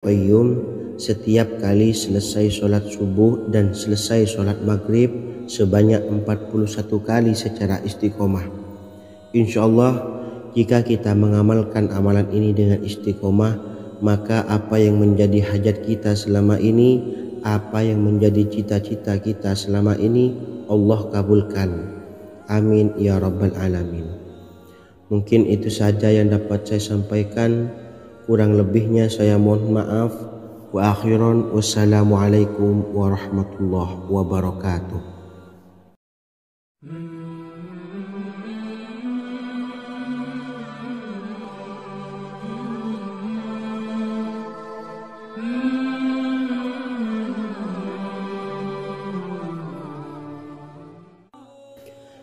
Qayyum setiap kali selesai sholat subuh dan selesai sholat maghrib sebanyak 41 kali secara istiqomah. Insyaallah jika kita mengamalkan amalan ini dengan istiqomah, maka apa yang menjadi hajat kita selama ini, apa yang menjadi cita-cita kita selama ini, Allah kabulkan. Amin ya rabbal alamin. Mungkin itu saja yang dapat saya sampaikan. Kurang lebihnya saya mohon maaf. Wa akhiran wassalamualaikum warahmatullahi wabarakatuh.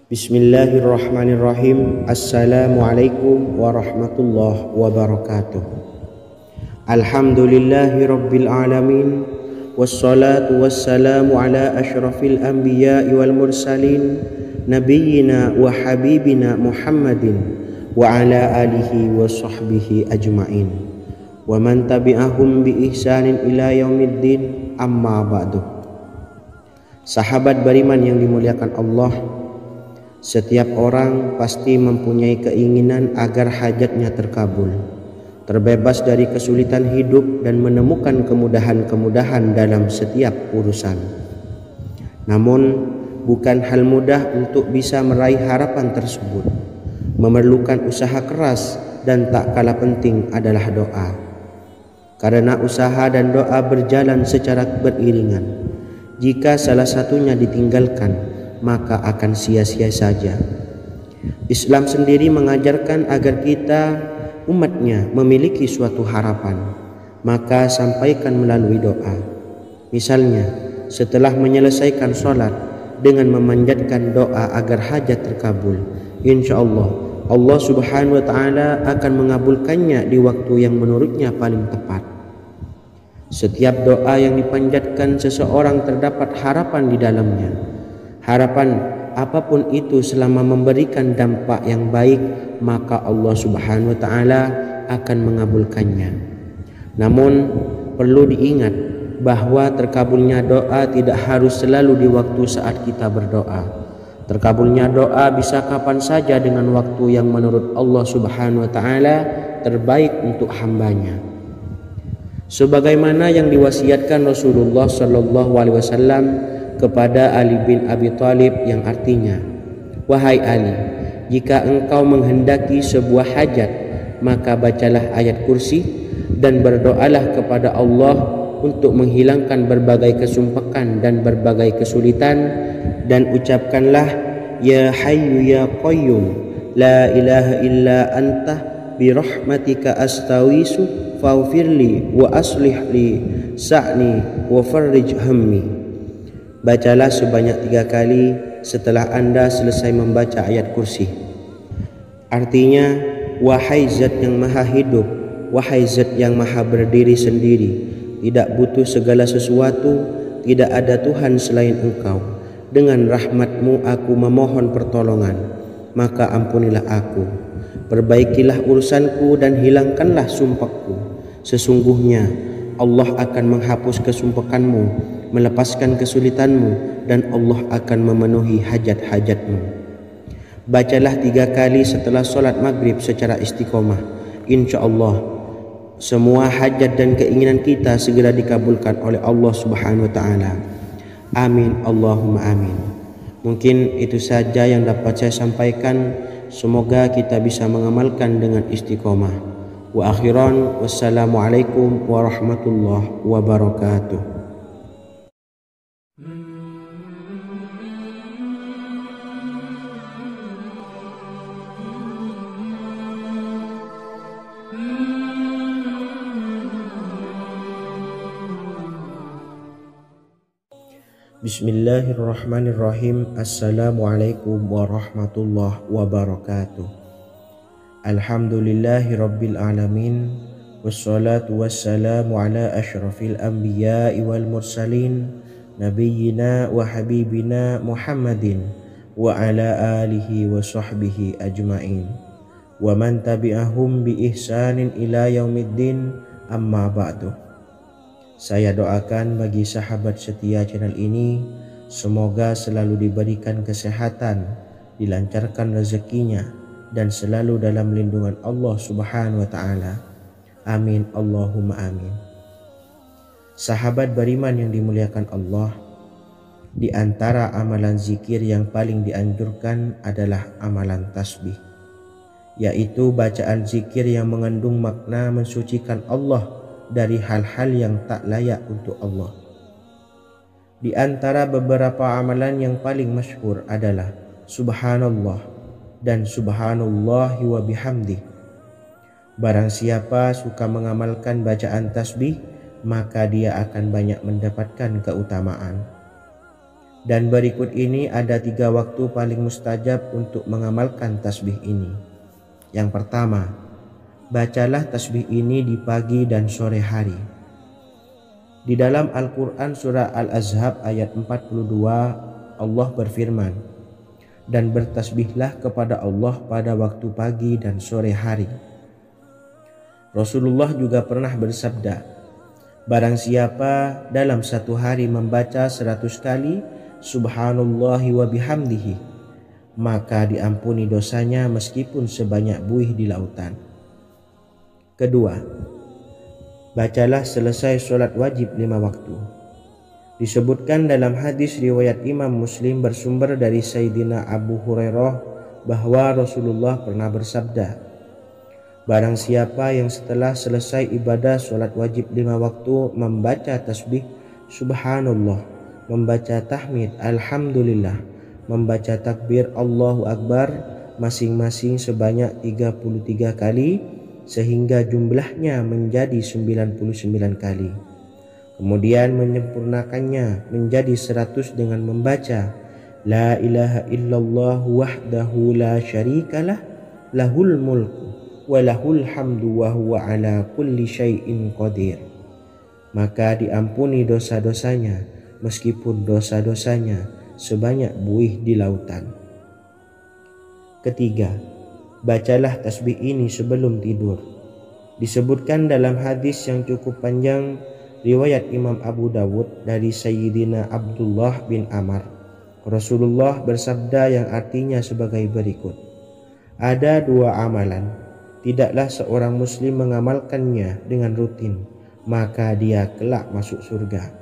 Bismillahirrahmanirrahim. Assalamualaikum warahmatullahi wabarakatuh. Alhamdulillahi rabbil alamin. Wassalatu wassalamu ala ashrafil anbiya'i wal mursalin, nabiyyina wa habibina Muhammadin wa ala alihi wa sahbihi ajma'in wa man tabi'ahum bi ihsanin ila yaumiddin, amma ba'du. Sahabat beriman yang dimuliakan Allah, setiap orang pasti mempunyai keinginan agar hajatnya terkabul, terbebas dari kesulitan hidup dan menemukan kemudahan-kemudahan dalam setiap urusan. Namun bukan hal mudah untuk bisa meraih harapan tersebut. Memerlukan usaha keras dan tak kalah penting adalah doa. Karena usaha dan doa berjalan secara beriringan. Jika salah satunya ditinggalkan, maka akan sia-sia saja. Islam sendiri mengajarkan agar kita umatnya memiliki suatu harapan, maka sampaikan melalui doa. Misalnya setelah menyelesaikan sholat dengan memanjatkan doa agar hajat terkabul, insyaallah Allah subhanahu wa ta'ala akan mengabulkannya di waktu yang menurutnya paling tepat. Setiap doa yang dipanjatkan seseorang terdapat harapan di dalamnya. Harapan apapun itu selama memberikan dampak yang baik, maka Allah subhanahu wa ta'ala akan mengabulkannya. Namun perlu diingat bahwa terkabulnya doa tidak harus selalu di waktu saat kita berdoa. Terkabulnya doa bisa kapan saja dengan waktu yang menurut Allah subhanahu wa ta'ala terbaik untuk hambanya. Sebagaimana yang diwasiatkan Rasulullah sallallahu alaihi wasallam kepada Ali bin Abi Thalib, yang artinya, wahai Ali, jika engkau menghendaki sebuah hajat, maka bacalah ayat kursi dan berdoalah kepada Allah untuk menghilangkan berbagai kesumpakan dan berbagai kesulitan, dan ucapkanlah, ya hayyu ya qayyum la ilaha illa anta birahmatika astawisu faghfirli wa aslih li sa'ni wa farrij hammi. Bacalah sebanyak 3 kali setelah Anda selesai membaca ayat kursi. Artinya, wahai zat yang maha hidup, wahai zat yang maha berdiri sendiri, tidak butuh segala sesuatu, tidak ada Tuhan selain Engkau. Dengan rahmat-Mu aku memohon pertolongan, maka ampunilah aku. Perbaikilah urusanku dan hilangkanlah sumpahku. Sesungguhnya Allah akan menghapus kesumpahanmu, melepaskan kesulitanmu, dan Allah akan memenuhi hajat-hajatmu. Bacalah 3 kali setelah sholat maghrib secara istiqomah. InsyaAllah semua hajat dan keinginan kita segera dikabulkan oleh Allah subhanahu wa ta'ala. Amin Allahumma amin. Mungkin itu saja yang dapat saya sampaikan. Semoga kita bisa mengamalkan dengan istiqomah. Wa akhiran wassalamualaikum warahmatullahi wabarakatuh. Bismillahirrahmanirrahim. Assalamualaikum warahmatullahi wabarakatuh. Alhamdulillahi rabbil alamin. Wassalatu wassalamu ala ashrafil anbiya'i wal mursalin, nabiyyina wa habibina Muhammadin wa ala alihi wa sahbihi ajma'in wa man tabi'ahum bi ihsanin ila yaumiddin, amma ba'du. Saya doakan bagi sahabat setia channel ini, semoga selalu diberikan kesehatan, dilancarkan rezekinya, dan selalu dalam lindungan Allah Subhanahu wa Ta'ala. Amin Allahumma amin. Sahabat beriman yang dimuliakan Allah, di antara amalan zikir yang paling dianjurkan adalah amalan tasbih, yaitu bacaan zikir yang mengandung makna mensucikan Allah dari hal-hal yang tak layak untuk Allah. Di antara beberapa amalan yang paling masyhur adalah Subhanallah dan Subhanallahi wa bihamdih. Barang siapa suka mengamalkan bacaan tasbih, maka dia akan banyak mendapatkan keutamaan. Dan berikut ini ada 3 waktu paling mustajab untuk mengamalkan tasbih ini. Yang pertama, bacalah tasbih ini di pagi dan sore hari. Di dalam Al-Quran surah Al-Ahzab ayat 42, Allah berfirman, dan bertasbihlah kepada Allah pada waktu pagi dan sore hari. Rasulullah juga pernah bersabda, barang siapa dalam satu hari membaca 100 kali Subhanallahi wa bihamdihi, maka diampuni dosanya meskipun sebanyak buih di lautan. Kedua, bacalah selesai sholat wajib 5 waktu. Disebutkan dalam hadis riwayat Imam Muslim bersumber dari Sayyidina Abu Hurairah bahwa Rasulullah pernah bersabda, barang siapa yang setelah selesai ibadah sholat wajib 5 waktu membaca tasbih Subhanallah, membaca tahmid Alhamdulillah, membaca takbir Allahu Akbar masing-masing sebanyak 33 kali, sehingga jumlahnya menjadi 99 kali. Kemudian menyempurnakannya menjadi 100 dengan membaca La ilaha illallah wahdahu la syarikalah lahul mulku wa lahul hamdu wa huwa ala kulli syai'in qadir. Maka diampuni dosa-dosanya meskipun dosa-dosanya sebanyak buih di lautan. Ketiga, bacalah tasbih ini sebelum tidur. Disebutkan dalam hadis yang cukup panjang riwayat Imam Abu Dawud dari Sayyidina Abdullah bin Amr, Rasulullah bersabda yang artinya sebagai berikut, ada 2 amalan, tidaklah seorang muslim mengamalkannya dengan rutin, maka dia kelak masuk surga.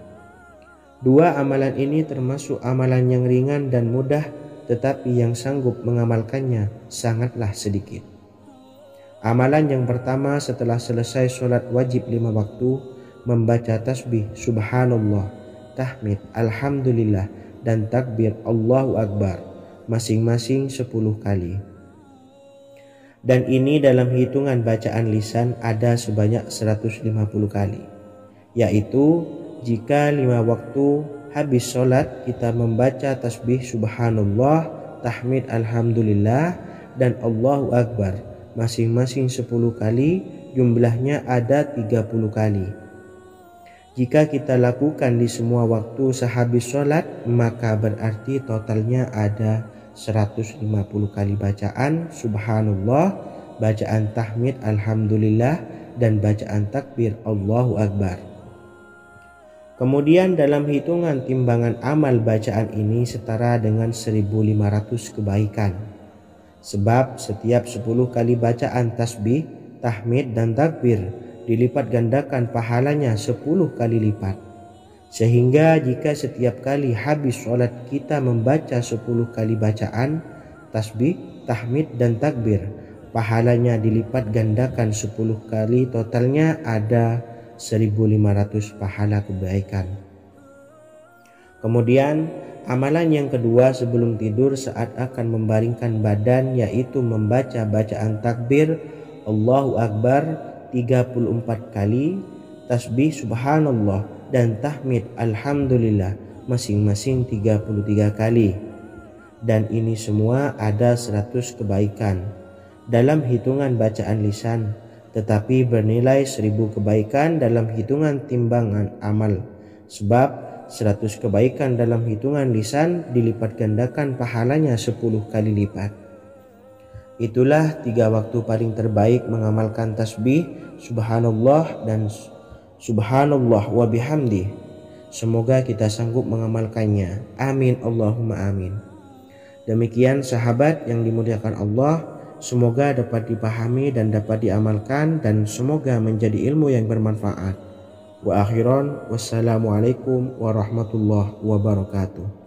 2 amalan ini termasuk amalan yang ringan dan mudah, tetapi yang sanggup mengamalkannya sangatlah sedikit. Amalan yang pertama setelah selesai sholat wajib 5 waktu, membaca tasbih Subhanallah, tahmid Alhamdulillah, dan takbir Allahu Akbar masing-masing 10 kali. Dan ini dalam hitungan bacaan lisan ada sebanyak 150 kali, yaitu jika 5 waktu habis sholat kita membaca tasbih Subhanallah, tahmid Alhamdulillah, dan Allahu Akbar masing-masing 10 kali, jumlahnya ada 30 kali. Jika kita lakukan di semua waktu sehabis sholat, maka berarti totalnya ada 150 kali bacaan Subhanallah, bacaan tahmid Alhamdulillah, dan bacaan takbir Allahu Akbar. Kemudian dalam hitungan timbangan amal bacaan ini setara dengan 1500 kebaikan. Sebab setiap 10 kali bacaan tasbih, tahmid, dan takbir dilipat gandakan pahalanya 10 kali lipat. Sehingga jika setiap kali habis sholat kita membaca 10 kali bacaan tasbih, tahmid, dan takbir, pahalanya dilipat gandakan 10 kali, totalnya ada 1500 pahala kebaikan. Kemudian amalan yang kedua sebelum tidur saat akan membaringkan badan, yaitu membaca bacaan takbir Allahu Akbar 34 kali, tasbih Subhanallah, dan tahmid Alhamdulillah masing-masing 33 kali. Dan ini semua ada 100 kebaikan dalam hitungan bacaan lisan, tetapi bernilai 1000 kebaikan dalam hitungan timbangan amal. Sebab 100 kebaikan dalam hitungan lisan dilipat gandakan pahalanya 10 kali lipat. Itulah 3 waktu paling terbaik mengamalkan tasbih Subhanallah dan Subhanallah wa bihamdi. Semoga kita sanggup mengamalkannya. Amin Allahumma amin. Demikian sahabat yang dimuliakan Allah, semoga dapat dipahami dan dapat diamalkan, dan semoga menjadi ilmu yang bermanfaat. Wa akhiran, wassalamualaikum warahmatullahi wabarakatuh.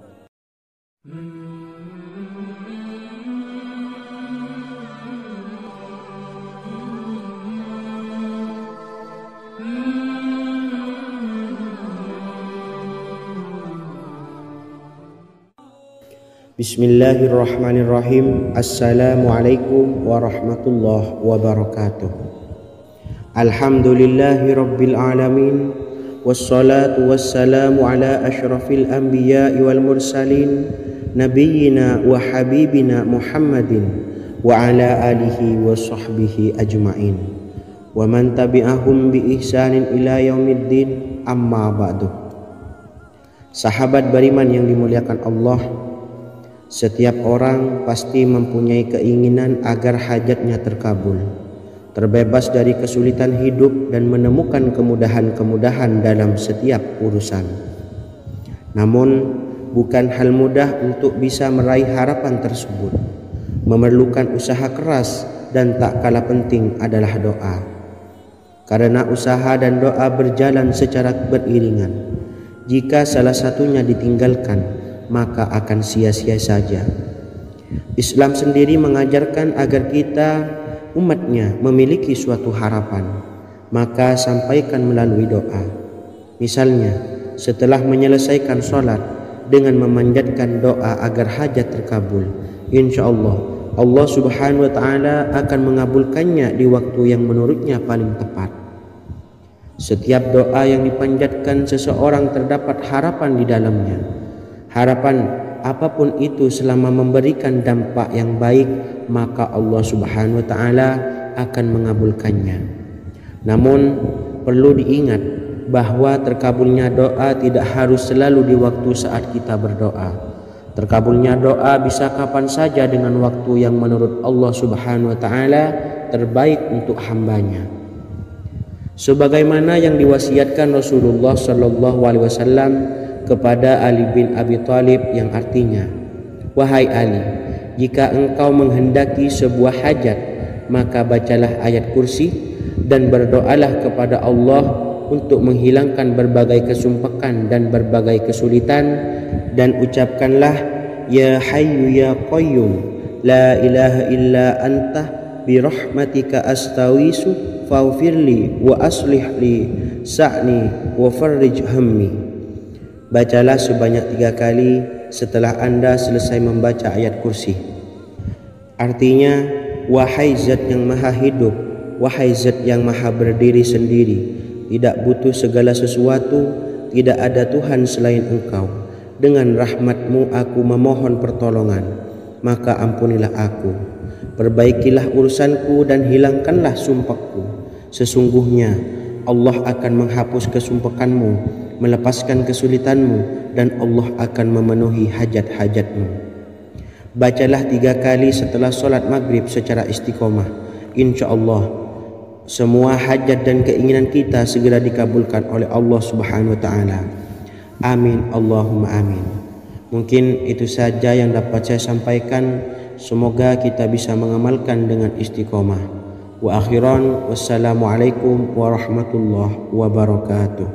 Bismillahirrahmanirrahim. Assalamualaikum warahmatullahi wabarakatuh. Alhamdulillahi rabbil alamin, wassalatu wassalamu ala ashrafil anbiya'i wal mursalin, nabiyyina wa habibina Muhammadin wa ala alihi wa sahbihi ajma'in, wa man tabi'ahum bi ihsanin ila yaumiddin, amma ba'du. Sahabat beriman yang dimuliakan Allah, setiap orang pasti mempunyai keinginan agar hajatnya terkabul, terbebas dari kesulitan hidup dan menemukan kemudahan-kemudahan dalam setiap urusan. Namun, bukan hal mudah untuk bisa meraih harapan tersebut. Memerlukan usaha keras, dan tak kalah penting adalah doa. Karena usaha dan doa berjalan secara beriringan. Jika salah satunya ditinggalkan, maka akan sia-sia saja. Islam sendiri mengajarkan agar kita umatnya memiliki suatu harapan, maka sampaikan melalui doa. Misalnya, setelah menyelesaikan sholat dengan memanjatkan doa agar hajat terkabul, insya Allah Allah subhanahu wa ta'ala akan mengabulkannya di waktu yang menurutnya paling tepat. Setiap doa yang dipanjatkan seseorang terdapat harapan di dalamnya. Harapan apapun itu selama memberikan dampak yang baik, maka Allah subhanahu wa ta'ala akan mengabulkannya. Namun perlu diingat bahwa terkabulnya doa tidak harus selalu di waktu saat kita berdoa. Terkabulnya doa bisa kapan saja dengan waktu yang menurut Allah subhanahu wa ta'ala terbaik untuk hambanya. Sebagaimana yang diwasiatkan Rasulullah sallallahu alaihi wasallam kepada Ali bin Abi Thalib, yang artinya, wahai Ali, jika engkau menghendaki sebuah hajat, maka bacalah ayat kursi dan berdoalah kepada Allah untuk menghilangkan berbagai kesumpakan dan berbagai kesulitan, dan ucapkanlah, ya hayyu ya qayyum la ilaha illa anta birahmatika astawisu faghfirli wa aslih li sa'ni wa farrij hammi. Bacalah sebanyak 3 kali setelah Anda selesai membaca ayat kursi. Artinya, wahai zat yang maha hidup, wahai zat yang maha berdiri sendiri, tidak butuh segala sesuatu, tidak ada Tuhan selain Engkau. Dengan rahmat-Mu aku memohon pertolongan, maka ampunilah aku. Perbaikilah urusanku dan hilangkanlah sumpahku. Sesungguhnya Allah akan menghapus kesumpakanmu, melepaskan kesulitanmu, dan Allah akan memenuhi hajat-hajatmu. Bacalah 3 kali setelah sholat maghrib secara istiqomah. Insya Allah semua hajat dan keinginan kita segera dikabulkan oleh Allah subhanahu wa ta'ala. Amin Allahumma amin. Mungkin itu saja yang dapat saya sampaikan. Semoga kita bisa mengamalkan dengan istiqomah. Wa akhiran, wassalamualaikum warahmatullahi wabarakatuh.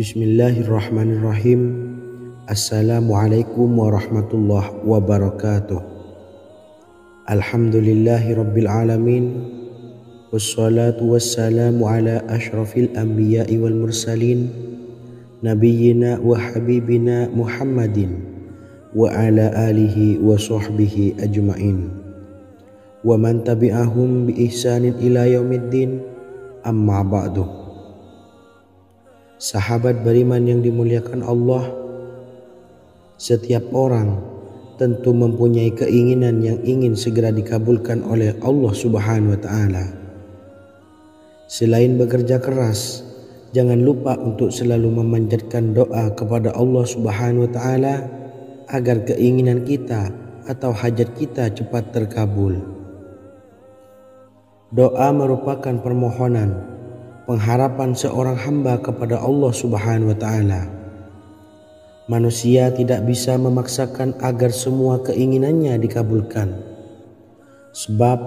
Bismillahirrahmanirrahim. Assalamualaikum warahmatullahi wabarakatuh. Alhamdulillahi rabbil alamin, wassalatu wassalamu ala ashrafil anbiya'i wal mursalin, nabiyyina wa habibina Muhammadin wa ala alihi wa sahbihi ajma'in, wa man tabi'ahum bi ihsanin ila yaumiddin, amma ba'du. Sahabat beriman yang dimuliakan Allah, setiap orang tentu mempunyai keinginan yang ingin segera dikabulkan oleh Allah subhanahu wa ta'ala. Selain bekerja keras, jangan lupa untuk selalu memanjatkan doa kepada Allah Subhanahu wa taala agar keinginan kita atau hajat kita cepat terkabul. Doa merupakan permohonan, pengharapan seorang hamba kepada Allah Subhanahu wa taala. Manusia tidak bisa memaksakan agar semua keinginannya dikabulkan. Sebab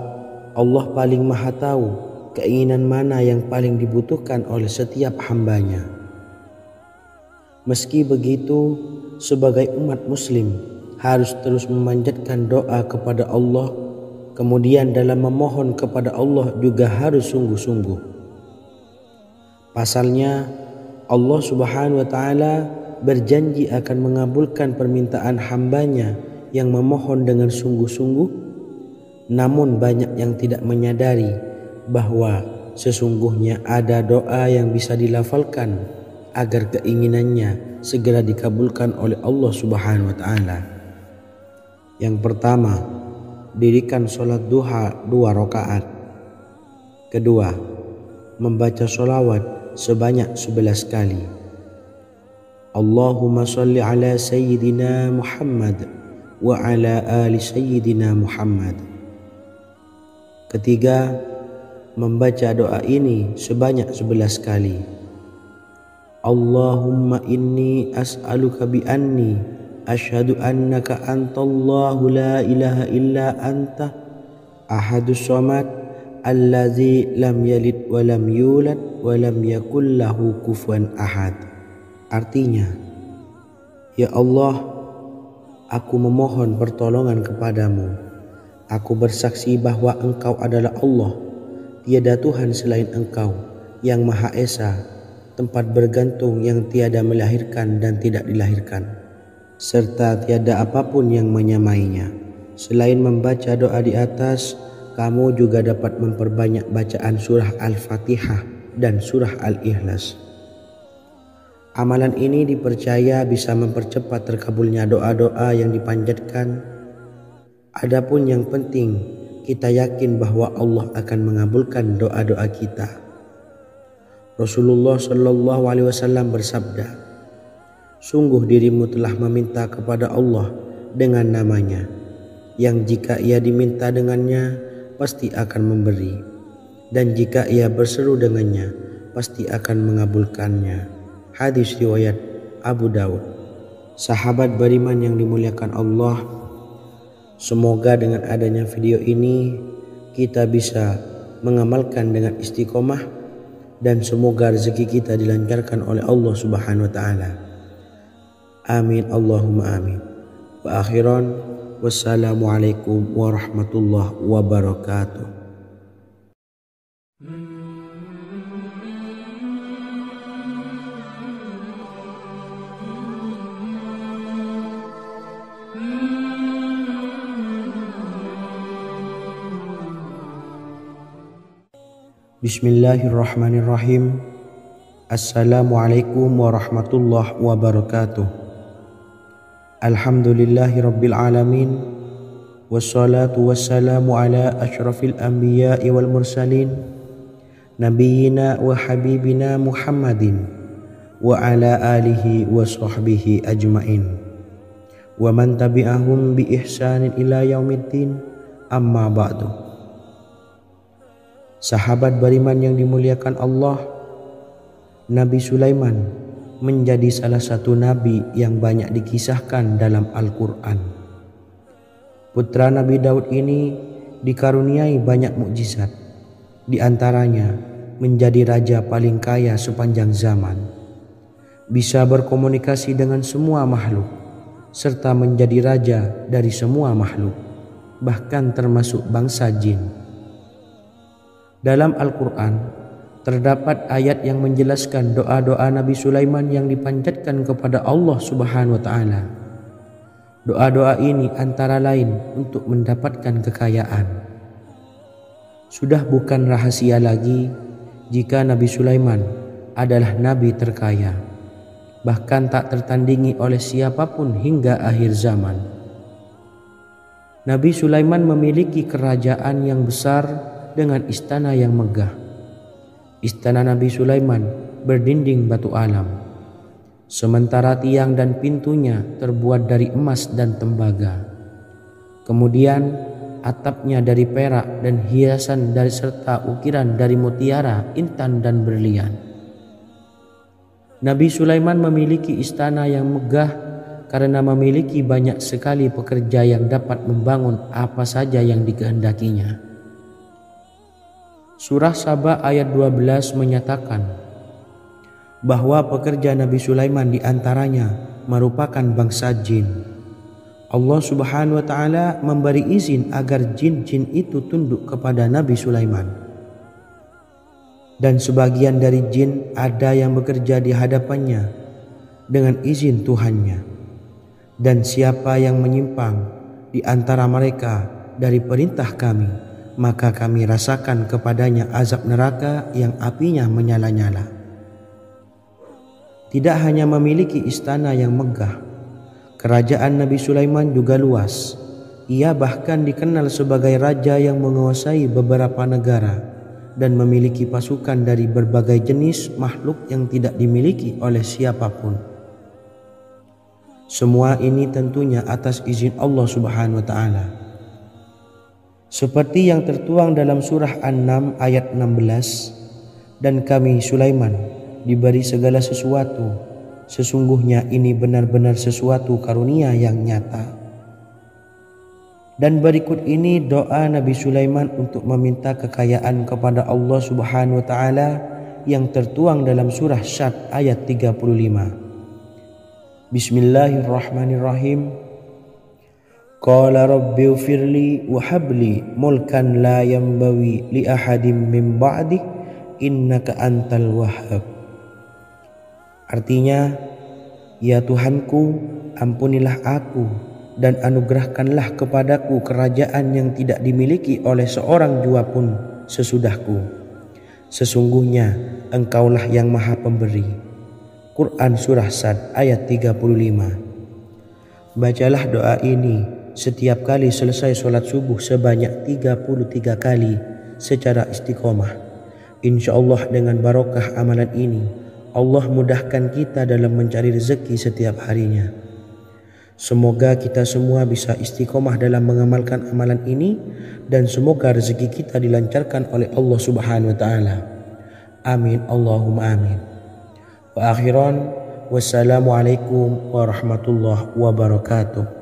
Allah paling maha tahu keinginan mana yang paling dibutuhkan oleh setiap hambanya. Meski begitu, sebagai umat muslim harus terus memanjatkan doa kepada Allah, kemudian dalam memohon kepada Allah juga harus sungguh-sungguh. Pasalnya Allah Subhanahu wa taala berjanji akan mengabulkan permintaan hambanya yang memohon dengan sungguh-sungguh. Namun banyak yang tidak menyadari bahwa sesungguhnya ada doa yang bisa dilafalkan agar keinginannya segera dikabulkan oleh Allah Subhanahu wa taala. Yang pertama, dirikan sholat duha 2 rakaat. Kedua, membaca sholawat sebanyak 11 kali. Allahumma salli ala Sayyidina Muhammad wa ala ali Sayyidina Muhammad. Ketiga, membaca doa ini sebanyak 11 kali. Allahumma inni as'aluka bi anni asyhadu annaka antallahu la ilaha illa anta ahadus samad allazi lam yalid wa lam yulad wa lam yakul lahu kufuwan ahad. Artinya, ya Allah, aku memohon pertolongan kepadamu. Aku bersaksi bahwa Engkau adalah Allah, tiada Tuhan selain Engkau yang Maha Esa, tempat bergantung yang tiada melahirkan dan tidak dilahirkan, serta tiada apapun yang menyamainya. Selain membaca doa di atas, kamu juga dapat memperbanyak bacaan surah Al-Fatihah dan surah Al-Ikhlas. Amalan ini dipercaya bisa mempercepat terkabulnya doa-doa yang dipanjatkan. Adapun yang penting, kita yakin bahwa Allah akan mengabulkan doa-doa kita. Rasulullah Shallallahu Alaihi Wasallam bersabda, sungguh dirimu telah meminta kepada Allah dengan namanya, yang jika ia diminta dengannya, pasti akan memberi, dan jika ia berseru dengannya, pasti akan mengabulkannya. Hadis riwayat Abu Daud. Sahabat beriman yang dimuliakan Allah, semoga dengan adanya video ini kita bisa mengamalkan dengan istiqomah, dan semoga rezeki kita dilancarkan oleh Allah Subhanahu wa taala. Amin Allahumma amin. Wa akhiran, wassalamualaikum warahmatullahi wabarakatuh. Bismillahirrahmanirrahim. Assalamualaikum warahmatullahi wabarakatuh. Alhamdulillahi rabbil alamin. Wassalatu wassalamu ala asyrafil anbiya'i wal mursalin, nabiyyina wa habibina Muhammadin wa ala alihi wa sahbihi ajmain, wa man tabi'ahum bi ihsanin ila yaumiddin, amma ba'du. Sahabat beriman yang dimuliakan Allah, Nabi Sulaiman menjadi salah satu nabi yang banyak dikisahkan dalam Al-Quran. Putra Nabi Daud ini dikaruniai banyak mukjizat, di antaranya menjadi raja paling kaya sepanjang zaman, bisa berkomunikasi dengan semua makhluk, serta menjadi raja dari semua makhluk, bahkan termasuk bangsa jin. Dalam Al-Quran terdapat ayat yang menjelaskan doa-doa Nabi Sulaiman yang dipanjatkan kepada Allah Subhanahu wa taala. Doa-doa ini antara lain untuk mendapatkan kekayaan. Sudah bukan rahasia lagi jika Nabi Sulaiman adalah nabi terkaya, bahkan tak tertandingi oleh siapapun hingga akhir zaman. Nabi Sulaiman memiliki kerajaan yang besar dengan istana yang megah. Istana Nabi Sulaiman berdinding batu alam, sementara tiang dan pintunya terbuat dari emas dan tembaga. Kemudian atapnya dari perak dan hiasan dari serta ukiran dari mutiara, intan dan berlian. Nabi Sulaiman memiliki istana yang megah karena memiliki banyak sekali pekerja yang dapat membangun apa saja yang dikehendakinya. Surah Saba ayat 12 menyatakan bahwa pekerja Nabi Sulaiman diantaranya merupakan bangsa jin. Allah Subhanahu wa Ta'ala memberi izin agar jin-jin itu tunduk kepada Nabi Sulaiman. Dan sebagian dari jin ada yang bekerja di hadapannya dengan izin Tuhannya. Dan siapa yang menyimpang di antara mereka dari perintah kami, maka kami rasakan kepadanya azab neraka yang apinya menyala-nyala. Tidak hanya memiliki istana yang megah, kerajaan Nabi Sulaiman juga luas. Ia bahkan dikenal sebagai raja yang menguasai beberapa negara dan memiliki pasukan dari berbagai jenis makhluk yang tidak dimiliki oleh siapapun. Semua ini tentunya atas izin Allah Subhanahu wa Ta'ala. Seperti yang tertuang dalam surah An-Naml ayat 16, dan kami Sulaiman diberi segala sesuatu, sesungguhnya ini benar-benar sesuatu karunia yang nyata. Dan berikut ini doa Nabi Sulaiman untuk meminta kekayaan kepada Allah Subhanahu wa Ta'ala yang tertuang dalam surah Syad ayat 35. Bismillahirrahmanirrahim. Qala rabbi ufirli wa habli mulkan la yanbawi li ahadim min ba'di innaka antal wahhab. Artinya, ya Tuhanku, ampunilah aku dan anugerahkanlah kepadaku kerajaan yang tidak dimiliki oleh seorang jua pun sesudahku. Sesungguhnya Engkaulah yang Maha Pemberi. Quran Surah Sad ayat 35. Bacalah doa ini setiap kali selesai sholat subuh sebanyak 33 kali secara istiqomah. Insya Allah dengan barokah amalan ini, Allah mudahkan kita dalam mencari rezeki setiap harinya. Semoga kita semua bisa istiqomah dalam mengamalkan amalan ini, dan semoga rezeki kita dilancarkan oleh Allah Subhanahu wa Ta'ala. Amin Allahumma amin. Wa akhiran, wassalamualaikum warahmatullahi wabarakatuh.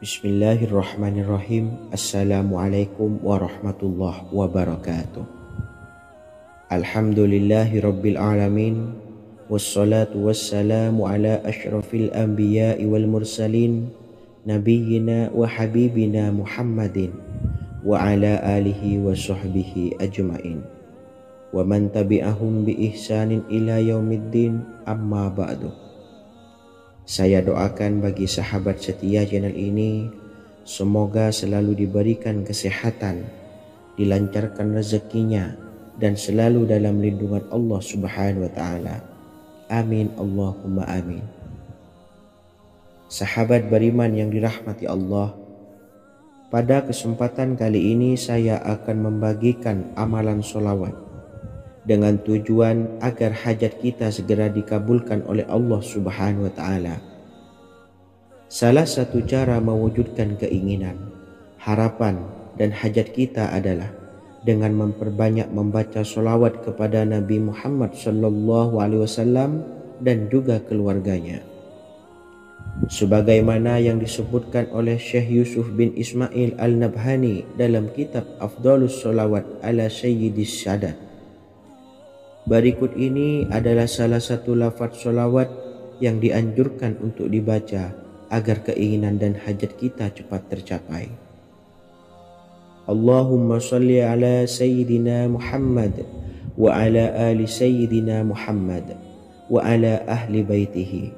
Bismillahirrahmanirrahim. Assalamualaikum warahmatullahi wabarakatuh. Alhamdulillahi rabbil alamin, wassalatu wassalamu ala ashrafil anbiya'i wal mursalin, nabiyyina wa habibina Muhammadin wa ala alihi wa sahbihi ajma'in wa man tabi'ahum bi ihsanin ila yaumiddin, amma ba'du. Saya doakan bagi sahabat setia channel ini, semoga selalu diberikan kesehatan, dilancarkan rezekinya, dan selalu dalam lindungan Allah Subhanahu wa Ta'ala. Amin Allahumma amin. Sahabat beriman yang dirahmati Allah, pada kesempatan kali ini saya akan membagikan amalan sholawat dengan tujuan agar hajat kita segera dikabulkan oleh Allah Subhanahu wa Ta'ala. Salah satu cara mewujudkan keinginan, harapan, dan hajat kita adalah dengan memperbanyak membaca sholawat kepada Nabi Muhammad SAW dan juga keluarganya. Sebagaimana yang disebutkan oleh Syekh Yusuf bin Ismail Al-Nabhani dalam kitab Afdhalus Sholawat ala Sayyidis Sadat. Berikut ini adalah salah satu lafaz sholawat yang dianjurkan untuk dibaca agar keinginan dan hajat kita cepat tercapai. Allahumma salli ala Sayyidina Muhammad wa ala ali Sayyidina Muhammad wa ala ahli baitihi.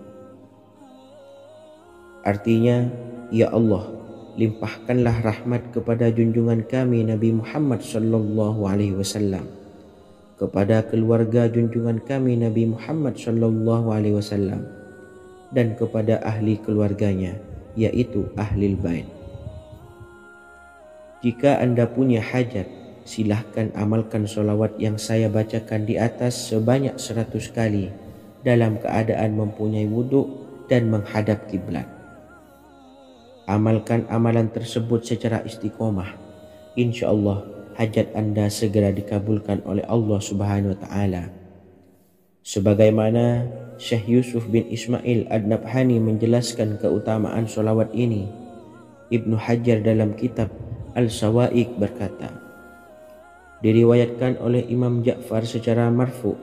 Artinya, ya Allah, limpahkanlah rahmat kepada junjungan kami Nabi Muhammad sallallahu alaihi wasallam kepada keluarga junjungan kami Nabi Muhammad sallallahu alaihi wasallam dan kepada ahli keluarganya, yaitu ahlil bait. Jika Anda punya hajat, silahkan amalkan solawat yang saya bacakan di atas sebanyak 100 kali dalam keadaan mempunyai wuduk dan menghadap kiblat. Amalkan amalan tersebut secara istiqomah. InsyaAllah hajat Anda segera dikabulkan oleh Allah Subhanahu wa Ta'ala. Sebagaimana Syekh Yusuf bin Ismail Ad-Nabhani menjelaskan keutamaan solawat ini, Ibnu Hajar dalam kitab Al-Sawa'iq berkata, diriwayatkan oleh Imam Ja'far secara marfu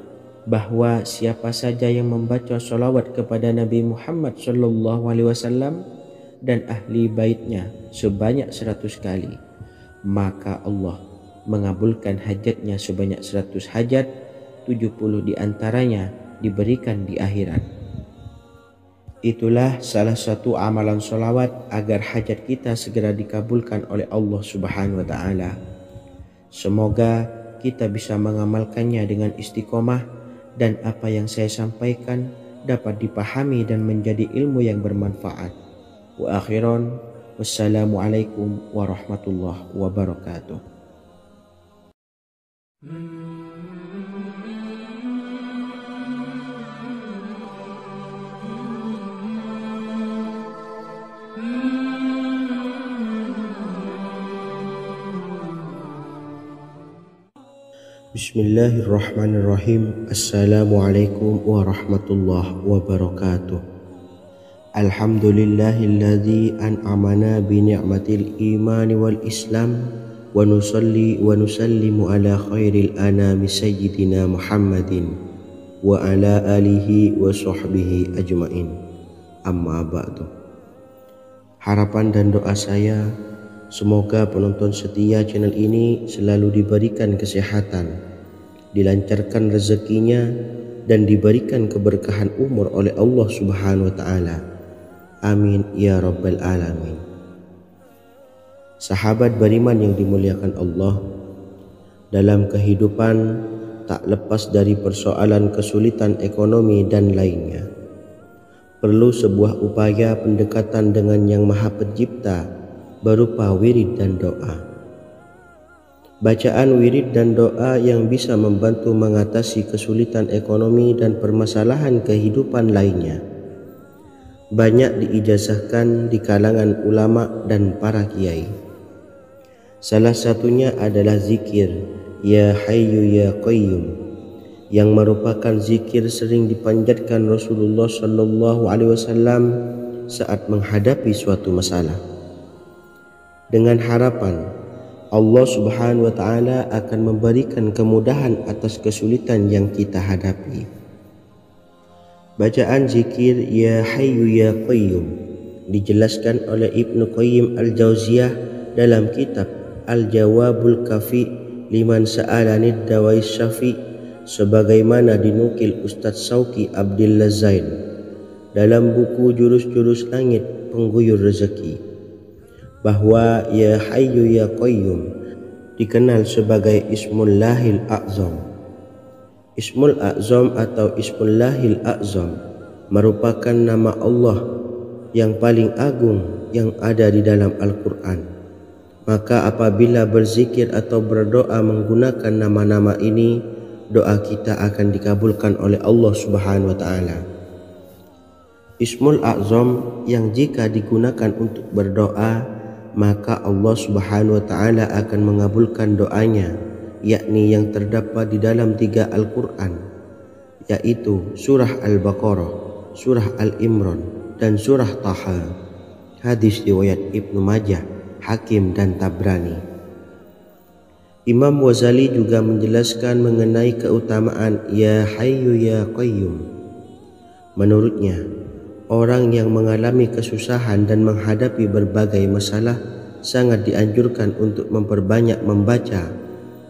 bahwa siapa saja yang membaca solawat kepada Nabi Muhammad sallallahu alaihi wasallam dan ahli baitnya sebanyak 100 kali, maka Allah mengabulkan hajatnya sebanyak 100 hajat, 70 diantaranya diberikan di akhirat. Itulah salah satu amalan solawat agar hajat kita segera dikabulkan oleh Allah Subhanahu wa Ta'ala. Semoga kita bisa mengamalkannya dengan istiqomah dan apa yang saya sampaikan dapat dipahami dan menjadi ilmu yang bermanfaat. Wa akhiran, wassalamualaikum warahmatullahi wabarakatuh. Bismillahirrahmanirrahim. Assalamualaikum warahmatullahi wabarakatuh. Alhamdulillahilladzi an'amana bi ni'matil imani wal islam wa nusalli wa nusallimu ala khairil anami sayyidina Muhammadin wa ala alihi wa sahbihi ajmain. Amma ba'du. Harapan dan doa saya, semoga penonton setia channel ini selalu diberikan kesehatan, dilancarkan rezekinya, dan diberikan keberkahan umur oleh Allah Subhanahu wa Ta'ala. Amin ya rabbal alamin. Sahabat beriman yang dimuliakan Allah, dalam kehidupan tak lepas dari persoalan kesulitan ekonomi dan lainnya. Perlu sebuah upaya pendekatan dengan Yang Maha Pencipta berupa wirid dan doa. Bacaan wirid dan doa yang bisa membantu mengatasi kesulitan ekonomi dan permasalahan kehidupan lainnya banyak diijazahkan di kalangan ulama dan para kiai. Salah satunya adalah zikir Ya Hayyu Ya Qayyum, yang merupakan zikir sering dipanjatkan Rasulullah sallallahu alaihi wasallam saat menghadapi suatu masalah, dengan harapan Allah Subhanahu wa Ta'ala akan memberikan kemudahan atas kesulitan yang kita hadapi. Bacaan zikir Ya Hayyu Ya Qayyum dijelaskan oleh Ibnu Qayyim Al-Jauziyah dalam kitab Al-Jawabul Kafi liman sa'alanid dawais syafi, sebagaimana dinukil Ustadz Sauki Abdillah Zain dalam buku Jurus-Jurus Langit Pengguyur Rezeki, bahwa Ya Hayyu Ya Qayyum dikenal sebagai Ismullahil A'zam. Ismul A'zam atau Ismullahil A'zam merupakan nama Allah yang paling agung yang ada di dalam Al-Quran. Maka apabila berzikir atau berdoa menggunakan nama-nama ini, doa kita akan dikabulkan oleh Allah Subhanahu wa Ta'ala. Ismul A'zam yang jika digunakan untuk berdoa, maka Allah Subhanahu wa Ta'ala akan mengabulkan doanya, yakni yang terdapat di dalam 3 Al-Quran, yaitu surah Al-Baqarah, surah Al-Imran, dan surah Taha. Hadis riwayat Ibnu Majah, Hakim, dan Tabrani. Imam Ghazali juga menjelaskan mengenai keutamaan Ya Hayyu Ya Qayyum. Menurutnya, orang yang mengalami kesusahan dan menghadapi berbagai masalah sangat dianjurkan untuk memperbanyak membaca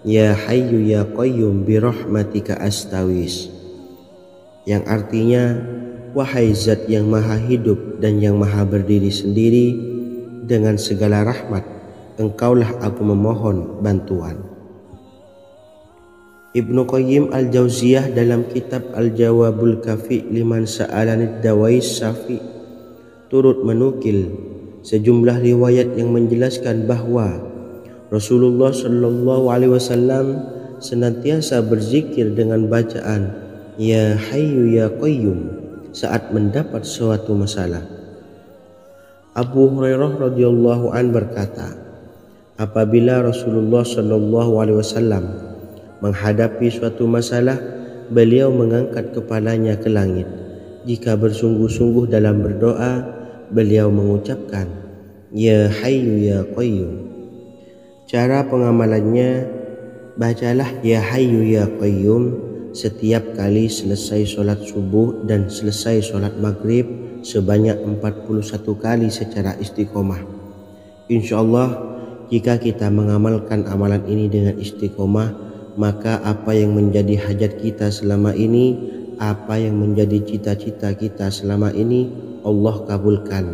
Ya Hayyu Ya Qayyum bi rahmatika astawis, yang artinya wahai zat yang maha hidup dan yang maha berdiri sendiri, dengan segala rahmat engkaulah aku memohon bantuan. Ibnu Qayyim al-Jauziyah dalam kitab Al-Jawabul Kafi liman sa'alanid dawais syafi turut menukil sejumlah riwayat yang menjelaskan bahwa Rasulullah Shallallahu Alaihi Wasallam senantiasa berzikir dengan bacaan Ya Hayyu Ya Qayyum saat mendapat suatu masalah. Abu Hurairah radhiyallahu an berkata, apabila Rasulullah Shallallahu Alaihi Wasallam menghadapi suatu masalah, beliau mengangkat kepalanya ke langit. Jika bersungguh-sungguh dalam berdoa, beliau mengucapkan Ya Hayyu Ya Qayyum. Cara pengamalannya, bacalah Ya Hayyu Ya Qayyum setiap kali selesai sholat subuh dan selesai sholat maghrib sebanyak 41 kali secara istiqomah. Insyaallah, jika kita mengamalkan amalan ini dengan istiqomah, maka apa yang menjadi hajat kita selama ini, apa yang menjadi cita-cita kita selama ini, Allah kabulkan.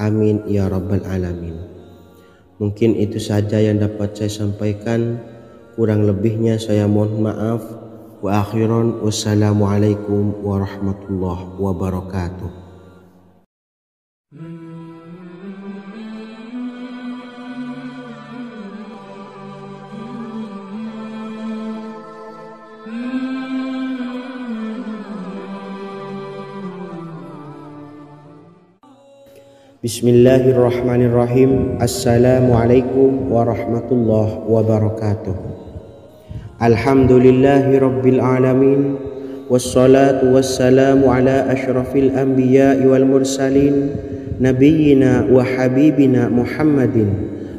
Amin ya rabbal alamin. Mungkin itu saja yang dapat saya sampaikan. Kurang lebihnya saya mohon maaf. Wa akhiran, wassalamualaikum warahmatullahi wabarakatuh. Bismillahirrahmanirrahim. Assalamualaikum warahmatullahi wabarakatuh. Alhamdulillahi rabbil alamin. Wassalatu wassalamu ala ashrafil anbiya'i wal mursalin nabiyyina wa habibina Muhammadin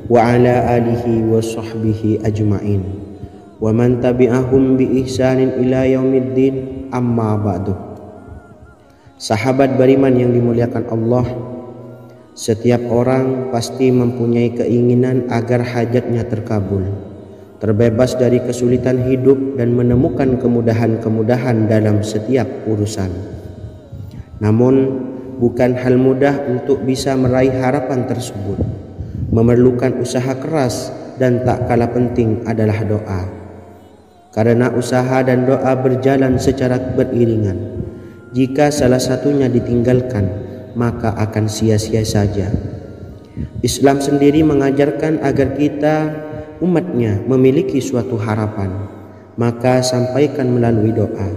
wa ala alihi wa sahbihi ajma'in wa man tabi'ahum bi ihsanin ila yaumiddin, amma ba'du. Sahabat beriman yang dimuliakan Allah, setiap orang pasti mempunyai keinginan agar hajatnya terkabul, terbebas dari kesulitan hidup dan menemukan kemudahan-kemudahan dalam setiap urusan. Namun, bukan hal mudah untuk bisa meraih harapan tersebut. Memerlukan usaha keras dan tak kalah penting adalah doa. Karena usaha dan doa berjalan secara beriringan. Jika salah satunya ditinggalkan, maka akan sia-sia saja. Islam sendiri mengajarkan agar kita umatnya memiliki suatu harapan, maka sampaikan melalui doa.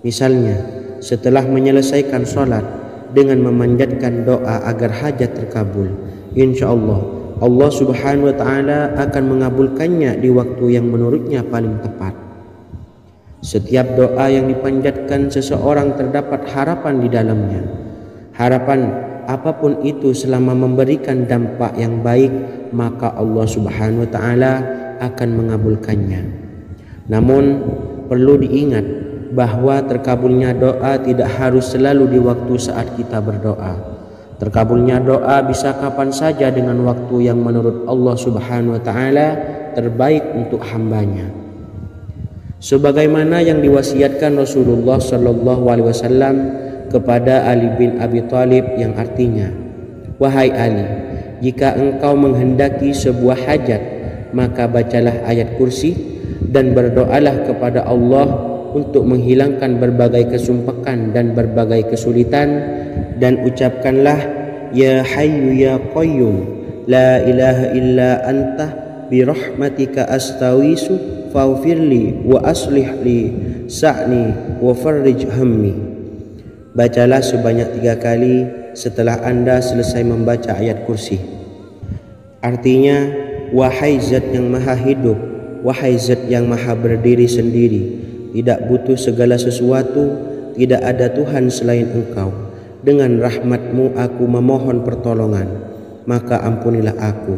Misalnya, setelah menyelesaikan sholat dengan memanjatkan doa agar hajat terkabul, insyaallah Allah subhanahu wa ta'ala akan mengabulkannya di waktu yang menurutnya paling tepat. Setiap doa yang dipanjatkan seseorang terdapat harapan di dalamnya. Harapan apapun itu selama memberikan dampak yang baik, maka Allah subhanahu wa ta'ala akan mengabulkannya. Namun perlu diingat bahwa terkabulnya doa tidak harus selalu di waktu saat kita berdoa. Terkabulnya doa bisa kapan saja dengan waktu yang menurut Allah subhanahu wa ta'ala terbaik untuk hambanya. Sebagaimana yang diwasiatkan Rasulullah Shallallahu Alaihi Wasallam kepada Ali bin Abi Thalib, yang artinya, wahai Ali, jika engkau menghendaki sebuah hajat, maka bacalah ayat kursi dan berdoalah kepada Allah untuk menghilangkan berbagai kesumpakan dan berbagai kesulitan, dan ucapkanlah Ya Hayyu Ya Qayyum la ilaha illa anta birahmatika astawisu faghfirli wa aslih li sa'ni wa farrij hammi. Bacalah sebanyak 3 kali setelah Anda selesai membaca ayat kursi. Artinya, wahai zat yang maha hidup, wahai zat yang maha berdiri sendiri, tidak butuh segala sesuatu, tidak ada Tuhan selain Engkau. Dengan rahmat-Mu aku memohon pertolongan, maka ampunilah aku.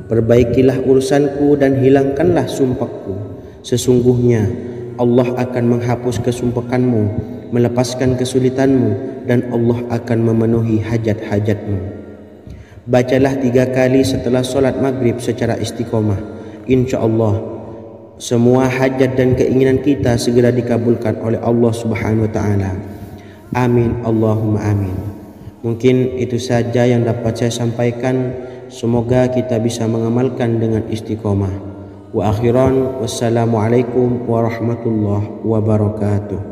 Perbaikilah urusanku dan hilangkanlah sumpahku. Sesungguhnya Allah akan menghapus kesumpahanmu, melepaskan kesulitanmu, dan Allah akan memenuhi hajat-hajatmu. Bacalah 3 kali setelah sholat maghrib secara istiqomah. Insyaallah semua hajat dan keinginan kita segera dikabulkan oleh Allah subhanahu wa ta'ala. Amin Allahumma amin. Mungkin itu saja yang dapat saya sampaikan. Semoga kita bisa mengamalkan dengan istiqomah. Wa akhiran, wassalamualaikum warahmatullahi wabarakatuh.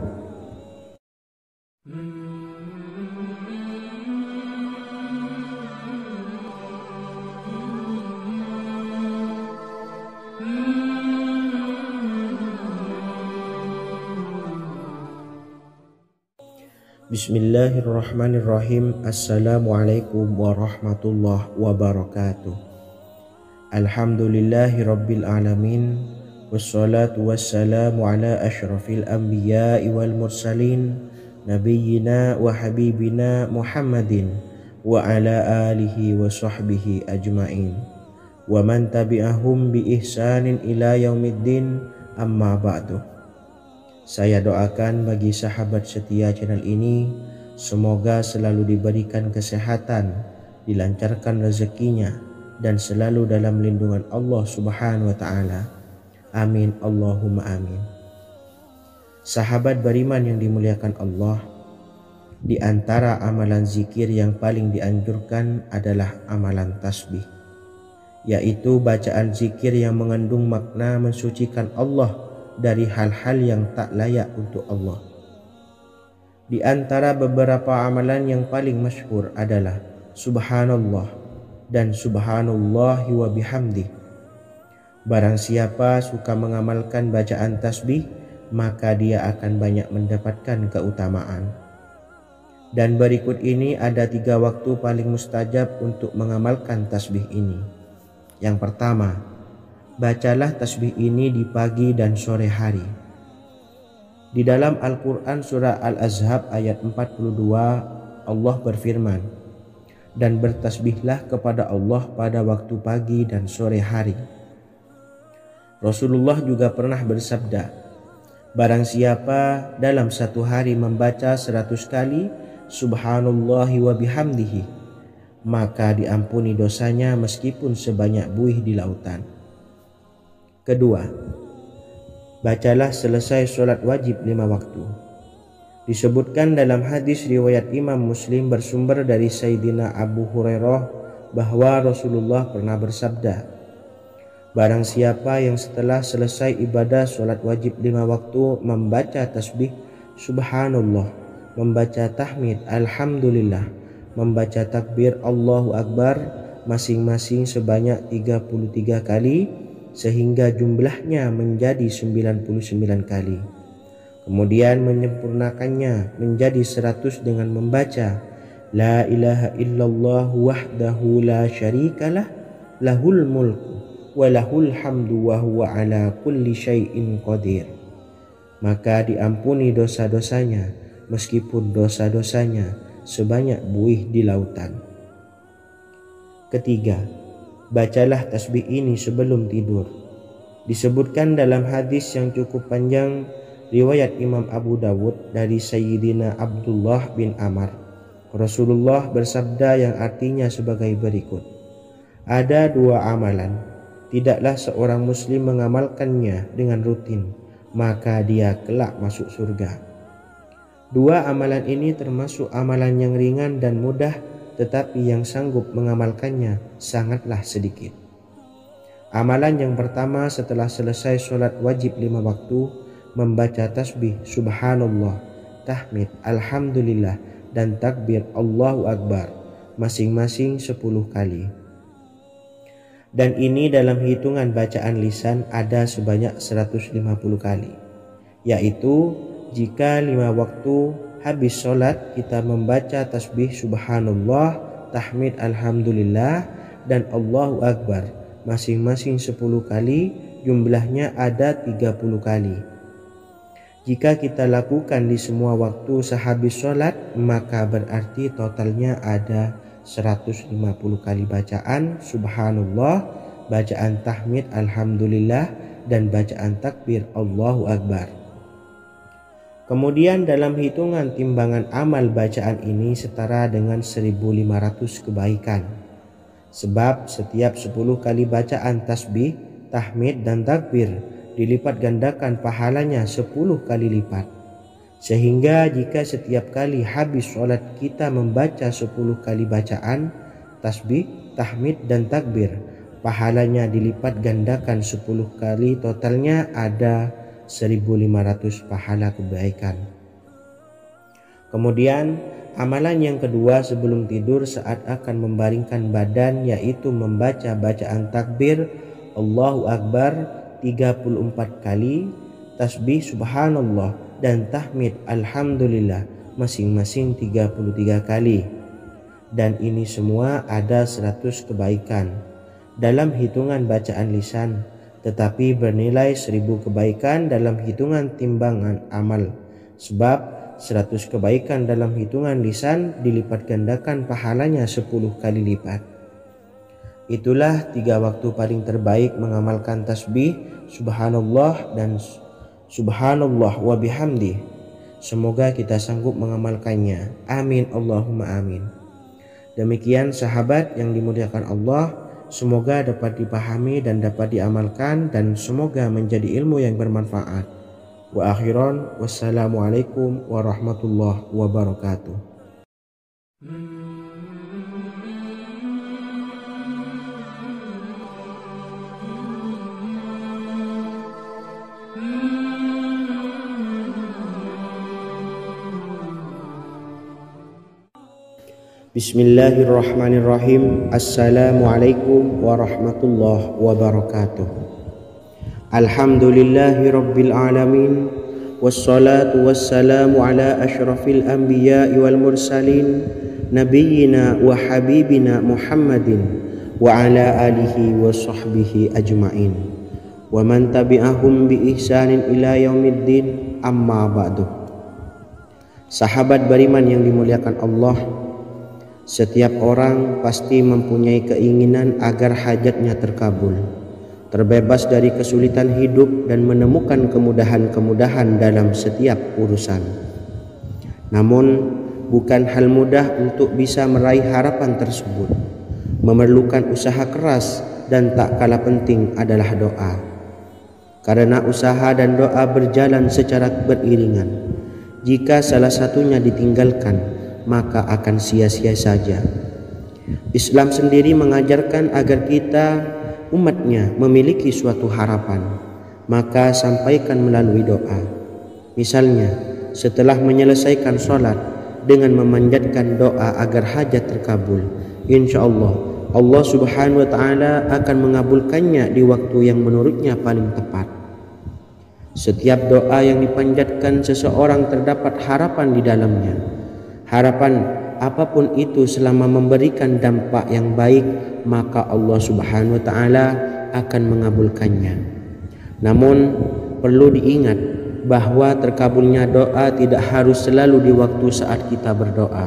Bismillahirrahmanirrahim. Assalamualaikum warahmatullahi wabarakatuh. Alhamdulillahi rabbil alamin. Wassalatu wassalamu ala ashrafil anbiya'i wal mursalin, nabiyyina wa habibina Muhammadin wa ala alihi wa sahbihi ajma'in, wa man tabi'ahum bi ihsanin ila yaumiddin, amma ba'du. Saya doakan bagi sahabat setia channel ini, semoga selalu diberikan kesehatan, dilancarkan rezekinya, dan selalu dalam lindungan Allah Subhanahu wa Ta'ala. Amin Allahumma amin. Sahabat beriman yang dimuliakan Allah, di antara amalan zikir yang paling dianjurkan adalah amalan tasbih, yaitu bacaan zikir yang mengandung makna mensucikan Allah dari hal-hal yang tak layak untuk Allah. Di antara beberapa amalan yang paling masyhur adalah Subhanallah dan Subhanallahi wa bihamdih. Barang siapa suka mengamalkan bacaan tasbih, maka dia akan banyak mendapatkan keutamaan. Dan berikut ini ada 3 waktu paling mustajab untuk mengamalkan tasbih ini. Yang pertama, bacalah tasbih ini di pagi dan sore hari. Di dalam Al-Quran surah Al-Ahzab ayat 42, Allah berfirman, dan bertasbihlah kepada Allah pada waktu pagi dan sore hari. Rasulullah juga pernah bersabda, barang siapa dalam satu hari membaca 100 kali Subhanallahi wa bihamdihi, maka diampuni dosanya meskipun sebanyak buih di lautan. Kedua, bacalah selesai sholat wajib 5 waktu. Disebutkan dalam hadis riwayat Imam Muslim bersumber dari Sayyidina Abu Hurairah bahwa Rasulullah pernah bersabda, barang siapa yang setelah selesai ibadah sholat wajib 5 waktu membaca tasbih Subhanallah, membaca tahmid Alhamdulillah, membaca takbir Allahu Akbar masing-masing sebanyak 33 kali, sehingga jumlahnya menjadi 99 kali. Kemudian menyempurnakannya menjadi 100 dengan membaca La ilaha illallah wahdahu la syarikalah, lahul mulku wa lahul hamdu wa huwa ala kulli syai'in qadir. Maka diampuni dosa-dosanya meskipun dosa-dosanya sebanyak buih di lautan. Ketiga, bacalah tasbih ini sebelum tidur. Disebutkan dalam hadis yang cukup panjang riwayat Imam Abu Dawud dari Sayyidina Abdullah bin Amr, Rasulullah bersabda yang artinya sebagai berikut, ada 2 amalan, tidaklah seorang muslim mengamalkannya dengan rutin, maka dia kelak masuk surga. 2 amalan ini termasuk amalan yang ringan dan mudah, tetapi yang sanggup mengamalkannya sangatlah sedikit. Amalan yang pertama setelah selesai sholat wajib 5 waktu, membaca tasbih Subhanallah, tahmid Alhamdulillah, dan takbir Allahu Akbar masing-masing 10 kali. Dan ini dalam hitungan bacaan lisan ada sebanyak 150 kali, yaitu jika 5 waktu habis sholat kita membaca tasbih Subhanallah, tahmid Alhamdulillah, dan Allahu Akbar masing-masing 10 kali, jumlahnya ada 30 kali. Jika kita lakukan di semua waktu sehabis sholat, maka berarti totalnya ada 150 kali bacaan Subhanallah, bacaan tahmid Alhamdulillah, dan bacaan takbir Allahu Akbar. Kemudian dalam hitungan timbangan amal bacaan ini setara dengan 1500 kebaikan. Sebab setiap 10 kali bacaan tasbih, tahmid, dan takbir dilipat gandakan pahalanya 10 kali lipat. Sehingga jika setiap kali habis sholat kita membaca 10 kali bacaan tasbih, tahmid, dan takbir, pahalanya dilipat gandakan 10 kali, totalnya ada 1500 pahala kebaikan. Kemudian amalan yang kedua sebelum tidur saat akan membaringkan badan, yaitu membaca bacaan takbir Allahu Akbar 34 kali, tasbih subhanallah dan tahmid alhamdulillah masing-masing 33 kali. Dan ini semua ada 100 kebaikan dalam hitungan bacaan lisan, tetapi bernilai 1000 kebaikan dalam hitungan timbangan amal. Sebab 100 kebaikan dalam hitungan lisan dilipat gandakan pahalanya 10 kali lipat. Itulah 3 waktu paling terbaik mengamalkan tasbih subhanallah dan subhanallah wa bihamdi. Semoga kita sanggup mengamalkannya. Amin Allahumma amin. Demikian sahabat yang dimuliakan Allah, semoga dapat dipahami dan dapat diamalkan, dan semoga menjadi ilmu yang bermanfaat. Wa akhiran, wassalamualaikum warahmatullahi wabarakatuh. Bismillahirrahmanirrahim. Assalamualaikum warahmatullahi wabarakatuh. Alhamdulillahi rabbil alamin, wassalatu wassalamu ala ashrafil anbiya'i wal mursalin, nabiyyina wa habibina Muhammadin wa ala alihi wa sahbihi ajma'in, wa man tabi'ahum bi ihsanin ila yaumiddin, amma ba'du. Sahabat beriman yang dimuliakan Allah, setiap orang pasti mempunyai keinginan agar hajatnya terkabul, terbebas dari kesulitan hidup dan menemukan kemudahan-kemudahan dalam setiap urusan. Namun bukan hal mudah untuk bisa meraih harapan tersebut. Memerlukan usaha keras, dan tak kalah penting adalah doa. Karena usaha dan doa berjalan secara beriringan. Jika salah satunya ditinggalkan, maka akan sia-sia saja. Islam sendiri mengajarkan agar kita umatnya memiliki suatu harapan, maka sampaikan melalui doa. Misalnya, setelah menyelesaikan sholat dengan memanjatkan doa agar hajat terkabul, insya Allah subhanahu wa ta'ala akan mengabulkannya di waktu yang menurutnya paling tepat. Setiap doa yang dipanjatkan seseorang terdapat harapan di dalamnya. Harapan apapun itu selama memberikan dampak yang baik, maka Allah subhanahu wa ta'ala akan mengabulkannya. Namun perlu diingat bahwa terkabulnya doa tidak harus selalu di waktu saat kita berdoa.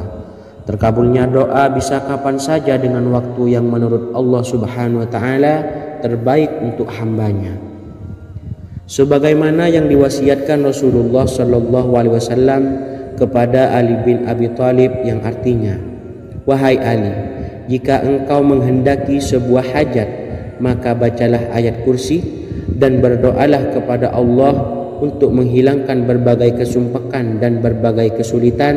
Terkabulnya doa bisa kapan saja dengan waktu yang menurut Allah subhanahu wa ta'ala terbaik untuk hambanya. Sebagaimana yang diwasiatkan Rasulullah sallallahu alaihi wasallam kepada Ali bin Abi Thalib, yang artinya, wahai Ali, jika engkau menghendaki sebuah hajat, maka bacalah ayat kursi dan berdoalah kepada Allah untuk menghilangkan berbagai kesumpakan dan berbagai kesulitan,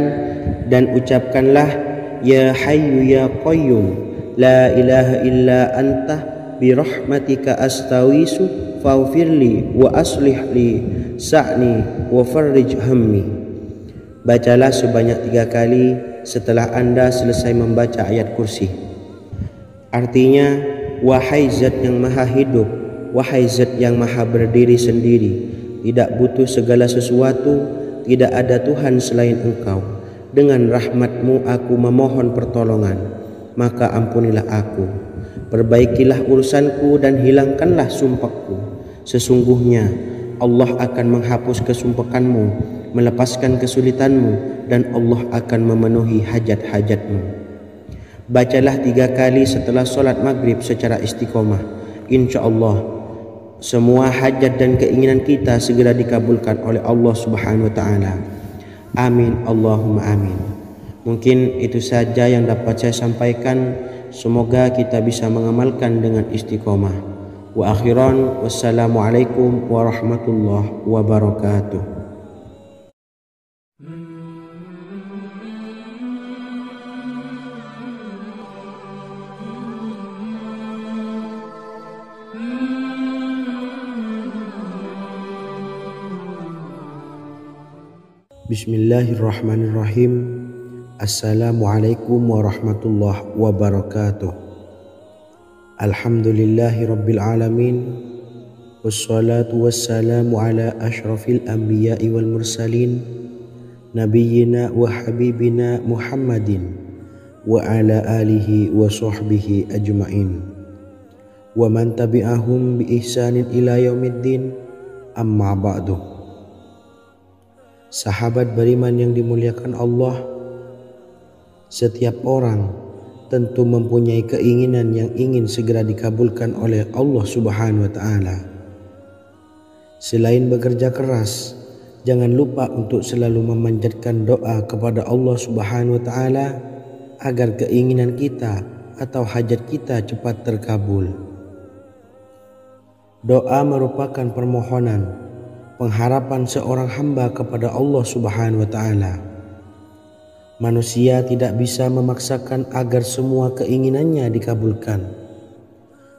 dan ucapkanlah, ya hayyu ya qayyum la ilaha illa anta birahmatika astawisu faghfirli wa aslih li sa'ni wa farrij hammi. Bacalah sebanyak 3 kali setelah Anda selesai membaca ayat kursi. Artinya, wahai zat yang maha hidup, wahai zat yang maha berdiri sendiri, tidak butuh segala sesuatu, tidak ada Tuhan selain Engkau. Dengan rahmat-Mu aku memohon pertolongan, maka ampunilah aku. Perbaikilah urusanku dan hilangkanlah sumpahku. Sesungguhnya Allah akan menghapus kesumpahanmu, melepaskan kesulitanmu, dan Allah akan memenuhi hajat-hajatmu. Bacalah 3 kali setelah solat maghrib secara istiqomah. Insya Allah semua hajat dan keinginan kita segera dikabulkan oleh Allah subhanahu wa ta'ala. Amin Allahumma amin. Mungkin itu saja yang dapat saya sampaikan. Semoga kita bisa mengamalkan dengan istiqomah. Wa akhiran, wassalamualaikum warahmatullahi wabarakatuh. Bismillahirrahmanirrahim. Assalamualaikum warahmatullahi wabarakatuh. Alhamdulillahi rabbil alamin. Wassalatu wassalamu ala ashrafil anbiya'i wal mursalin, nabiyyina wa habibina Muhammadin wa ala alihi wa sahbihi ajma'in wa man tabi'ahum bi ihsanin ila yaumiddin, amma ba'du. Sahabat beriman yang dimuliakan Allah, setiap orang tentu mempunyai keinginan yang ingin segera dikabulkan oleh Allah Subhanahu wa Ta'ala. Selain bekerja keras, jangan lupa untuk selalu memanjatkan doa kepada Allah Subhanahu wa Ta'ala agar keinginan kita atau hajat kita cepat terkabul. Doa merupakan permohonan, pengharapan seorang hamba kepada Allah Subhanahu wa Ta'ala. Manusia tidak bisa memaksakan agar semua keinginannya dikabulkan,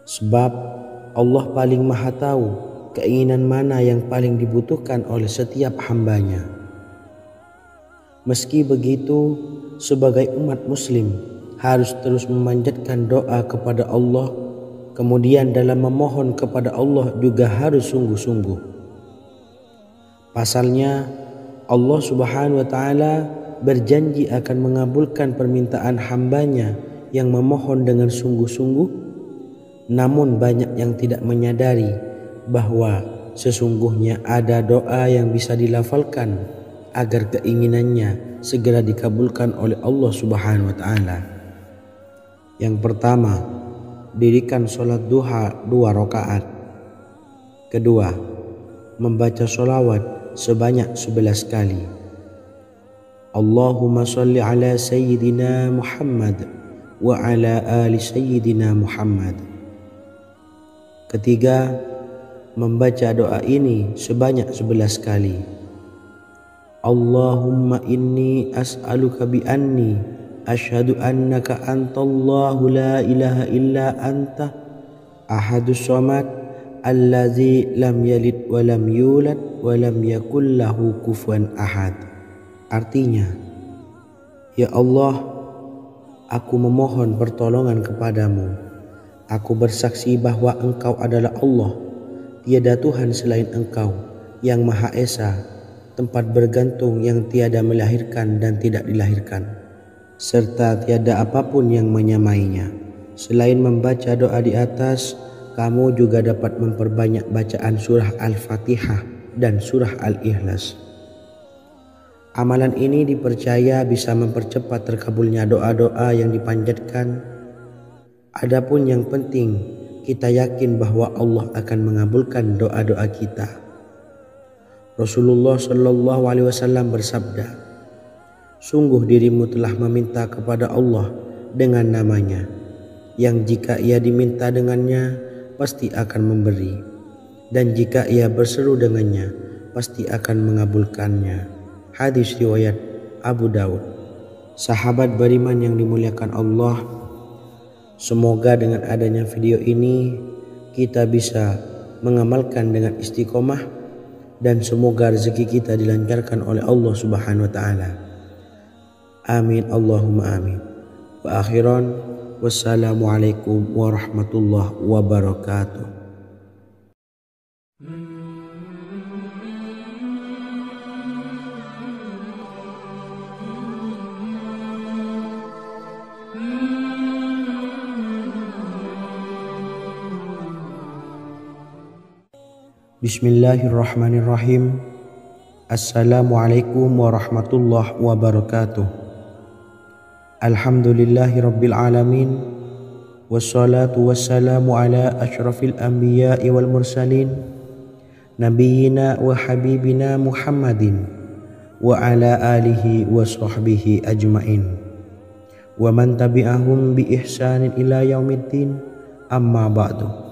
sebab Allah paling maha tahu keinginan mana yang paling dibutuhkan oleh setiap hambanya. Meski begitu, sebagai umat muslim harus terus memanjatkan doa kepada Allah, kemudian dalam memohon kepada Allah juga harus sungguh-sungguh. Pasalnya Allah Subhanahu wa Ta'ala berjanji akan mengabulkan permintaan hambanya yang memohon dengan sungguh-sungguh. Namun banyak yang tidak menyadari bahwa sesungguhnya ada doa yang bisa dilafalkan agar keinginannya segera dikabulkan oleh Allah Subhanahu wa Ta'ala. Yang pertama, dirikan sholat duha 2 rakaat. Kedua, membaca sholawat sebanyak 11 kali. Allahumma sholli ala sayyidina Muhammad wa ala ali sayyidina Muhammad. Ketiga, membaca doa ini sebanyak 11 kali. Allahumma inni as'aluka bi anni asyhadu annaka antallahu la ilaha illa anta ahadus samad allazi lam yalid wa lam yulad wa lam yakul lahu kufuwan ahad. Artinya, ya Allah, aku memohon pertolongan kepadamu. Aku bersaksi bahwa Engkau adalah Allah, tiada Tuhan selain Engkau, yang Maha Esa, tempat bergantung yang tiada melahirkan dan tidak dilahirkan, serta tiada apapun yang menyamainya. Selain membaca doa di atas, kamu juga dapat memperbanyak bacaan surah Al-Fatihah dan surah Al-Ikhlas. Amalan ini dipercaya bisa mempercepat terkabulnya doa-doa yang dipanjatkan. Adapun yang penting, kita yakin bahwa Allah akan mengabulkan doa-doa kita. Rasulullah Shallallahu Alaihi Wasallam bersabda, sungguh dirimu telah meminta kepada Allah dengan namanya, yang jika ia diminta dengannya, pasti akan memberi, dan jika ia berseru dengannya, pasti akan mengabulkannya. Hadis riwayat Abu Daud. Sahabat beriman yang dimuliakan Allah, semoga dengan adanya video ini kita bisa mengamalkan dengan istiqomah, dan semoga rezeki kita dilancarkan oleh Allah Subhanahu wa Ta'ala. Amin Allahumma amin. Wa akhiran, wassalamualaikum warahmatullahi wabarakatuh. Bismillahirrahmanirrahim. Assalamualaikum warahmatullahi wabarakatuh. Alhamdulillahi rabbil alamin. Wassalatu wassalamu ala ashrafil anbiya'i wal mursalin, nabiyyina wa habibina Muhammadin wa ala alihi wa sahbihi ajma'in wa man tabi'ahum bi ihsanin ila yaumiddin, amma ba'du.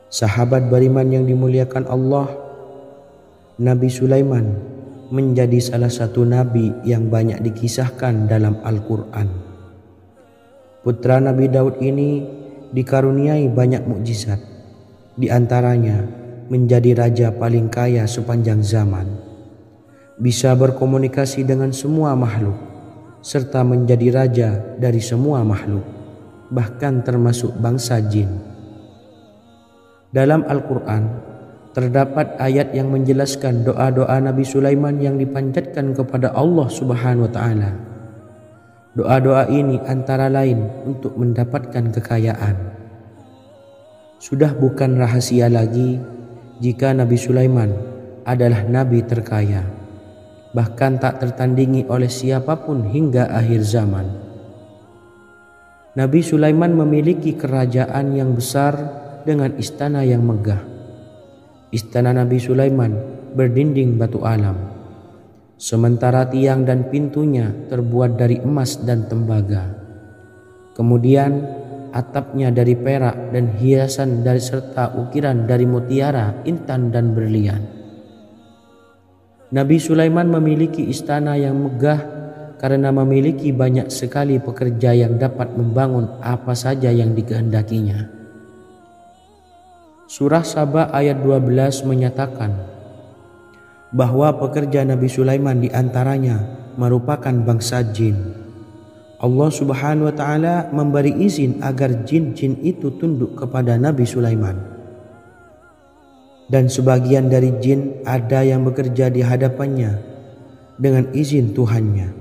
Sahabat beriman yang dimuliakan Allah, Nabi Sulaiman menjadi salah satu nabi yang banyak dikisahkan dalam Al-Quran. Putra Nabi Daud ini dikaruniai banyak mukjizat, di antaranya menjadi raja paling kaya sepanjang zaman. bisa berkomunikasi dengan semua makhluk, serta menjadi raja dari semua makhluk, bahkan termasuk bangsa jin. Dalam Al-Quran terdapat ayat yang menjelaskan doa-doa Nabi Sulaiman yang dipanjatkan kepada Allah Subhanahu wa Ta'ala. Doa-doa ini antara lain untuk mendapatkan kekayaan. Sudah bukan rahasia lagi jika Nabi Sulaiman adalah nabi terkaya, bahkan tak tertandingi oleh siapapun hingga akhir zaman. Nabi Sulaiman memiliki kerajaan yang besar dengan istana yang megah. Istana Nabi Sulaiman berdinding batu alam, sementara tiang dan pintunya terbuat dari emas dan tembaga. Kemudian atapnya dari perak dan hiasan dari serta ukiran dari mutiara, intan dan berlian. Nabi Sulaiman memiliki istana yang megah karena memiliki banyak sekali pekerja yang dapat membangun apa saja yang dikehendakinya. Surah Saba ayat 12 menyatakan bahwa pekerja Nabi Sulaiman diantaranya merupakan bangsa jin. Allah Subhanahu wa Ta'ala memberi izin agar jin-jin itu tunduk kepada Nabi Sulaiman. Dan sebagian dari jin ada yang bekerja di hadapannya dengan izin Tuhannya.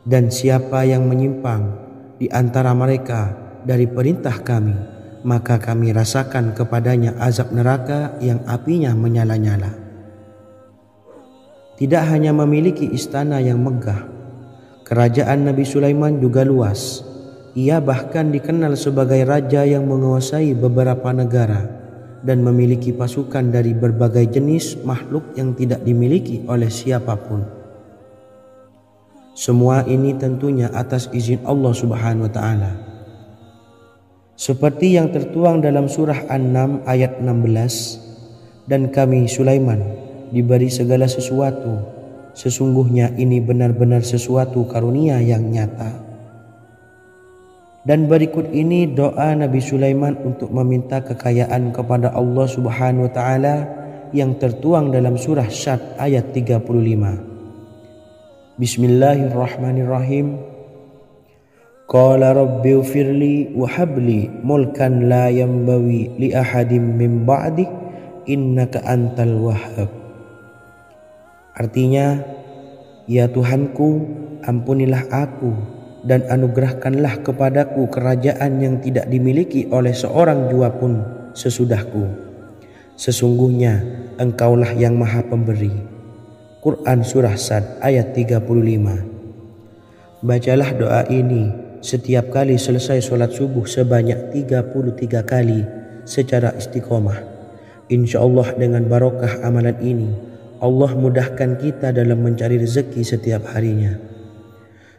Dan siapa yang menyimpang di antara mereka dari perintah kami, maka kami rasakan kepadanya azab neraka yang apinya menyala-nyala. Tidak hanya memiliki istana yang megah, kerajaan Nabi Sulaiman juga luas. Ia bahkan dikenal sebagai raja yang menguasai beberapa negara dan memiliki pasukan dari berbagai jenis makhluk yang tidak dimiliki oleh siapapun. Semua ini tentunya atas izin Allah Subhanahu wa Ta'ala. Seperti yang tertuang dalam surah An-Naml ayat 16, dan kami Sulaiman diberi segala sesuatu, sesungguhnya ini benar-benar sesuatu karunia yang nyata. Dan berikut ini doa Nabi Sulaiman untuk meminta kekayaan kepada Allah Subhanahu wa Ta'ala yang tertuang dalam surah Syad ayat 35. Bismillahirrahmanirrahim. Qala rabbi ufirli wa habli mulkan la yanbawi li ahadim min ba'di innaka antal wahhab. Artinya, ya Tuhanku, ampunilah aku dan anugerahkanlah kepadaku kerajaan yang tidak dimiliki oleh seorang jua pun sesudahku. Sesungguhnya Engkaulah yang Maha Pemberi. Quran Surah Sad ayat 35. Bacalah doa ini setiap kali selesai sholat subuh sebanyak 33 kali secara istiqomah. Insya Allah dengan barokah amalan ini, Allah mudahkan kita dalam mencari rezeki setiap harinya.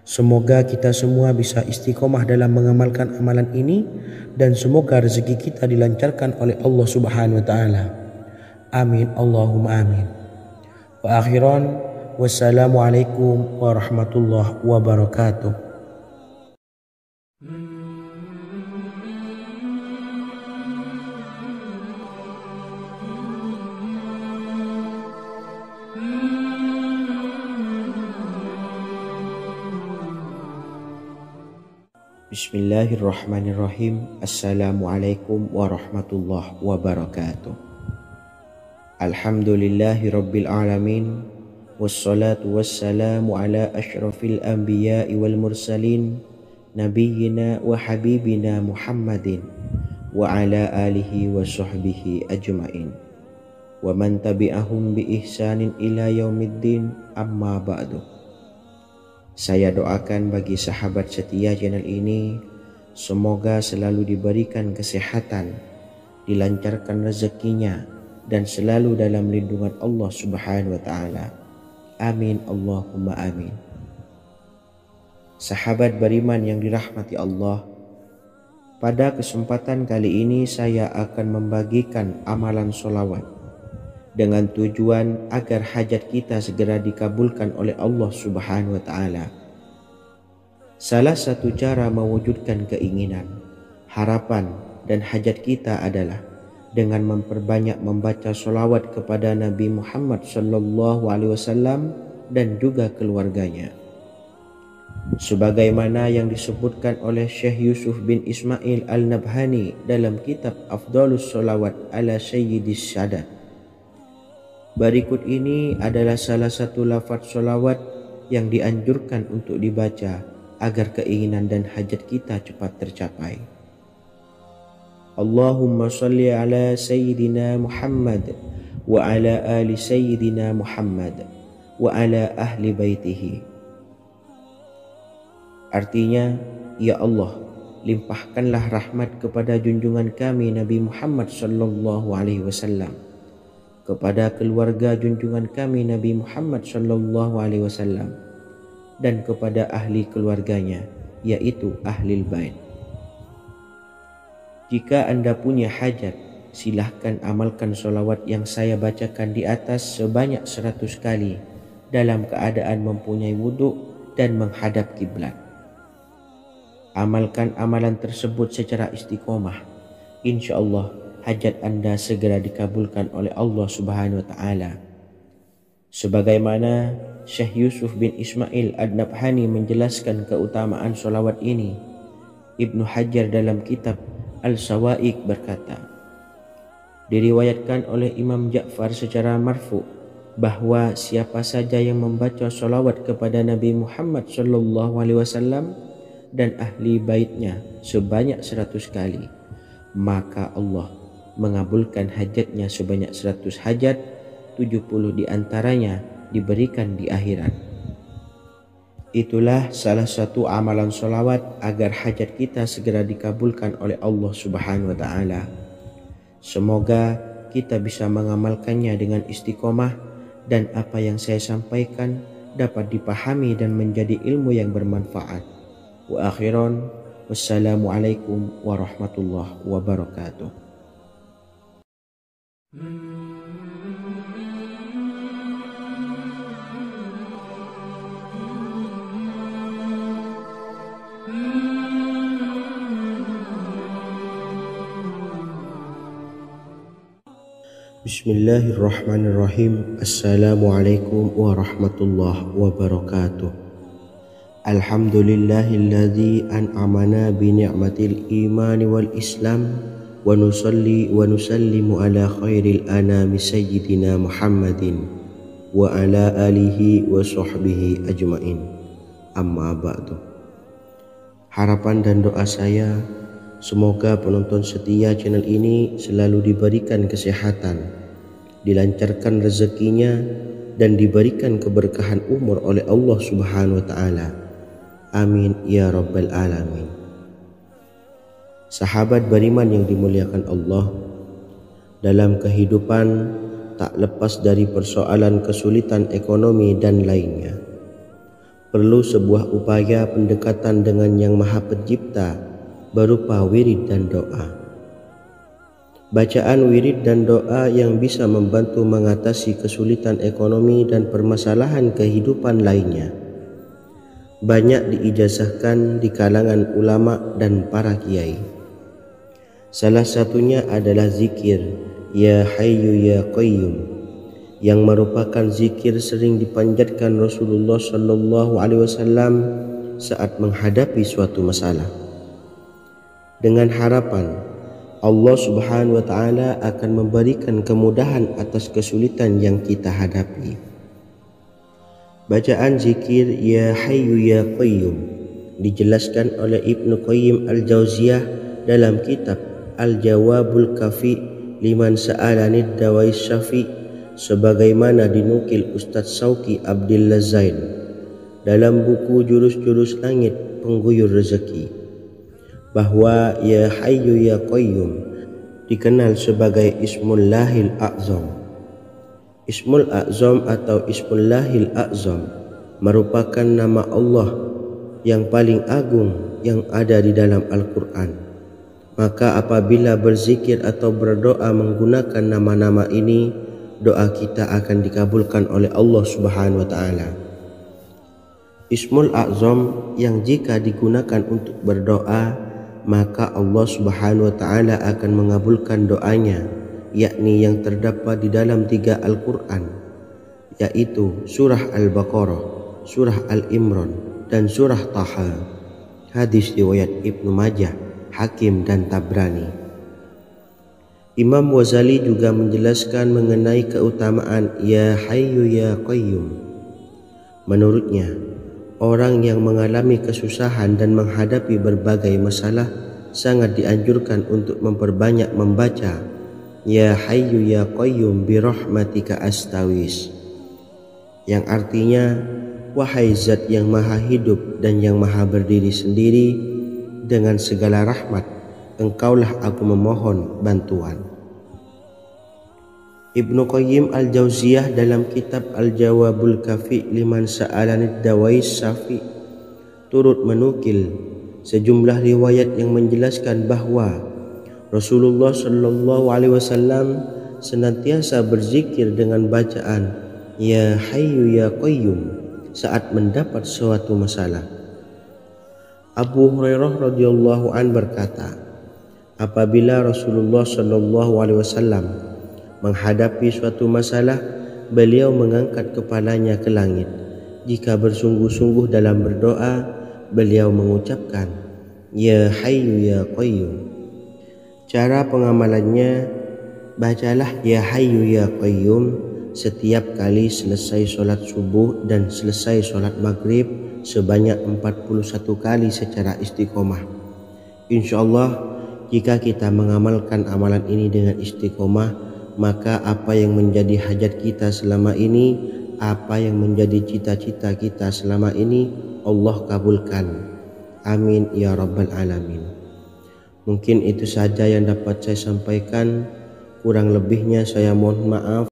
Semoga kita semua bisa istiqomah dalam mengamalkan amalan ini, dan semoga rezeki kita dilancarkan oleh Allah Subhanahu wa Ta'ala. Amin Allahumma amin. Wa akhiran, wassalamualaikum warahmatullahi wabarakatuh. Bismillahirrahmanirrahim. Assalamualaikum warahmatullahi wabarakatuh. Alhamdulillahi rabbil alamin, wassalatu wassalamu ala ashrafil anbiya'i wal mursalin, nabiyyina wa habibina Muhammadin wa ala alihi wa sahbihi ajma'in wa man tabi'ahum bi ihsanin ila yaumiddin, amma ba'du. Saya doakan bagi sahabat setia channel ini, semoga selalu diberikan kesehatan, dilancarkan rezekinya, dan selalu dalam lindungan Allah Subhanahu wa Ta'ala. Amin Allahumma amin. Sahabat beriman yang dirahmati Allah, pada kesempatan kali ini saya akan membagikan amalan sholawat dengan tujuan agar hajat kita segera dikabulkan oleh Allah Subhanahu wa Ta'ala. Salah satu cara mewujudkan keinginan, harapan, dan hajat kita adalah dengan memperbanyak membaca sholawat kepada Nabi Muhammad SAW dan juga keluarganya. Sebagaimana yang disebutkan oleh Syekh Yusuf bin Ismail Al-Nabhani dalam kitab Afdhalus Sholawat ala Sayyidis Sadat. Berikut ini adalah salah satu lafaz sholawat yang dianjurkan untuk dibaca agar keinginan dan hajat kita cepat tercapai. Allahumma salli ala Sayyidina Muhammad wa ala ali Sayyidina Muhammad wa ala ahli baitihi. Artinya, ya Allah, limpahkanlah rahmat kepada junjungan kami Nabi Muhammad sallallahu alaihi wasallam, kepada keluarga junjungan kami Nabi Muhammad sallallahu alaihi wasallam, dan kepada ahli keluarganya, yaitu ahlil bait. Jika Anda punya hajat, silahkan amalkan sholawat yang saya bacakan di atas sebanyak 100 kali dalam keadaan mempunyai wudhu dan menghadap kiblat. Amalkan amalan tersebut secara istiqomah. Insya Allah hajat Anda segera dikabulkan oleh Allah Subhanahu wa Ta'ala. Sebagaimana Syekh Yusuf bin Ismail Ad-Nabhani menjelaskan keutamaan sholawat ini, Ibnu Hajar dalam kitab Al-Sawa'iq berkata, diriwayatkan oleh Imam Ja'far secara marfu bahwa siapa saja yang membaca sholawat kepada Nabi Muhammad SAW dan ahli baitnya sebanyak 100 kali, maka Allah mengabulkan hajatnya sebanyak 100 hajat, 70 diantaranya diberikan di akhirat. Itulah salah satu amalan sholawat agar hajat kita segera dikabulkan oleh Allah Subhanahu wa Ta'ala. Semoga kita bisa mengamalkannya dengan istiqomah dan apa yang saya sampaikan dapat dipahami dan menjadi ilmu yang bermanfaat. Wa akhiran, wassalamualaikum warahmatullahi wabarakatuh. Bismillahirrahmanirrahim. Assalamualaikum warahmatullahi wabarakatuh. Alhamdulillahilladzi an'amana bi ni'matil imani wal islam wa nusalli wa nusallimu ala khairil anami sayyidina Muhammadin wa ala alihi wa sahbihi ajmain. Amma ba'du. Harapan dan doa saya, semoga penonton setia channel ini selalu diberikan kesehatan, dilancarkan rezekinya, dan diberikan keberkahan umur oleh Allah Subhanahu wa Ta'ala. Amin ya rabbal alamin. Sahabat beriman yang dimuliakan Allah, dalam kehidupan tak lepas dari persoalan kesulitan ekonomi dan lainnya. Perlu sebuah upaya pendekatan dengan Yang Maha Pencipta berupa wirid dan doa. Bacaan wirid dan doa yang bisa membantu mengatasi kesulitan ekonomi dan permasalahan kehidupan lainnya banyak diijazahkan di kalangan ulama dan para kiai. Salah satunya adalah zikir Ya Hayyu Ya Qayyum, yang merupakan zikir sering dipanjatkan Rasulullah SAW saat menghadapi suatu masalah, dengan harapan Allah Subhanahu wa Ta'ala akan memberikan kemudahan atas kesulitan yang kita hadapi. Bacaan zikir Ya Hayyu Ya Qayyum dijelaskan oleh Ibnu Qayyim Al-Jauziyah dalam kitab Al-Jawabul Kafi liman sa'alanid dawai syafi, sebagaimana dinukil Ustadz Sauki Abdillah Zain dalam buku Jurus-Jurus Langit Pengguyur Rezeki, bahwa Ya Hayyu Ya Qayyum dikenal sebagai Ismullahil A'zam. Ismul A'zam atau Ismullahil A'zam merupakan nama Allah yang paling agung yang ada di dalam Al-Quran. Maka apabila berzikir atau berdoa menggunakan nama-nama ini, doa kita akan dikabulkan oleh Allah Subhanahu wa Ta'ala. Ismul A'zam yang jika digunakan untuk berdoa, maka Allah Subhanahu wa Ta'ala akan mengabulkan doanya yakni yang terdapat di dalam 3 Al-Quran, yaitu surah Al-Baqarah, surah Al-Imran, dan surah Taha. Hadis riwayat Ibnu Majah, Hakim, dan Tabrani. Imam Ghazali juga menjelaskan mengenai keutamaan Ya Hayyu Ya Qayyum. Menurutnya, orang yang mengalami kesusahan dan menghadapi berbagai masalah sangat dianjurkan untuk memperbanyak membaca Ya Hayyu Ya Qayyum bi rahmatika astaghis, yang artinya, wahai zat yang maha hidup dan yang maha berdiri sendiri, dengan segala rahmat engkaulah aku memohon bantuan. Ibnu Qayyim Al-Jauziyah dalam kitab Al-Jawabul Kafi liman sa'alanid dawais syafi turut menukil sejumlah riwayat yang menjelaskan bahwa Rasulullah Shallallahu Alaihi Wasallam senantiasa berzikir dengan bacaan Ya Hayyu Ya Qayyum saat mendapat suatu masalah. Abu Hurairah radhiyallahu an berkata, apabila Rasulullah Shallallahu Alaihi Wasallam menghadapi suatu masalah, beliau mengangkat kepalanya ke langit. Jika bersungguh-sungguh dalam berdoa, beliau mengucapkan Ya Hayyu Ya Qayyum. Cara pengamalannya, bacalah Ya Hayyu Ya Qayyum setiap kali selesai sholat subuh dan selesai sholat maghrib sebanyak 41 kali secara istiqomah. Insyaallah, jika kita mengamalkan amalan ini dengan istiqomah, maka apa yang menjadi hajat kita selama ini, apa yang menjadi cita-cita kita selama ini, Allah kabulkan. Amin ya rabbal alamin. Mungkin itu saja yang dapat saya sampaikan. Kurang lebihnya saya mohon maaf.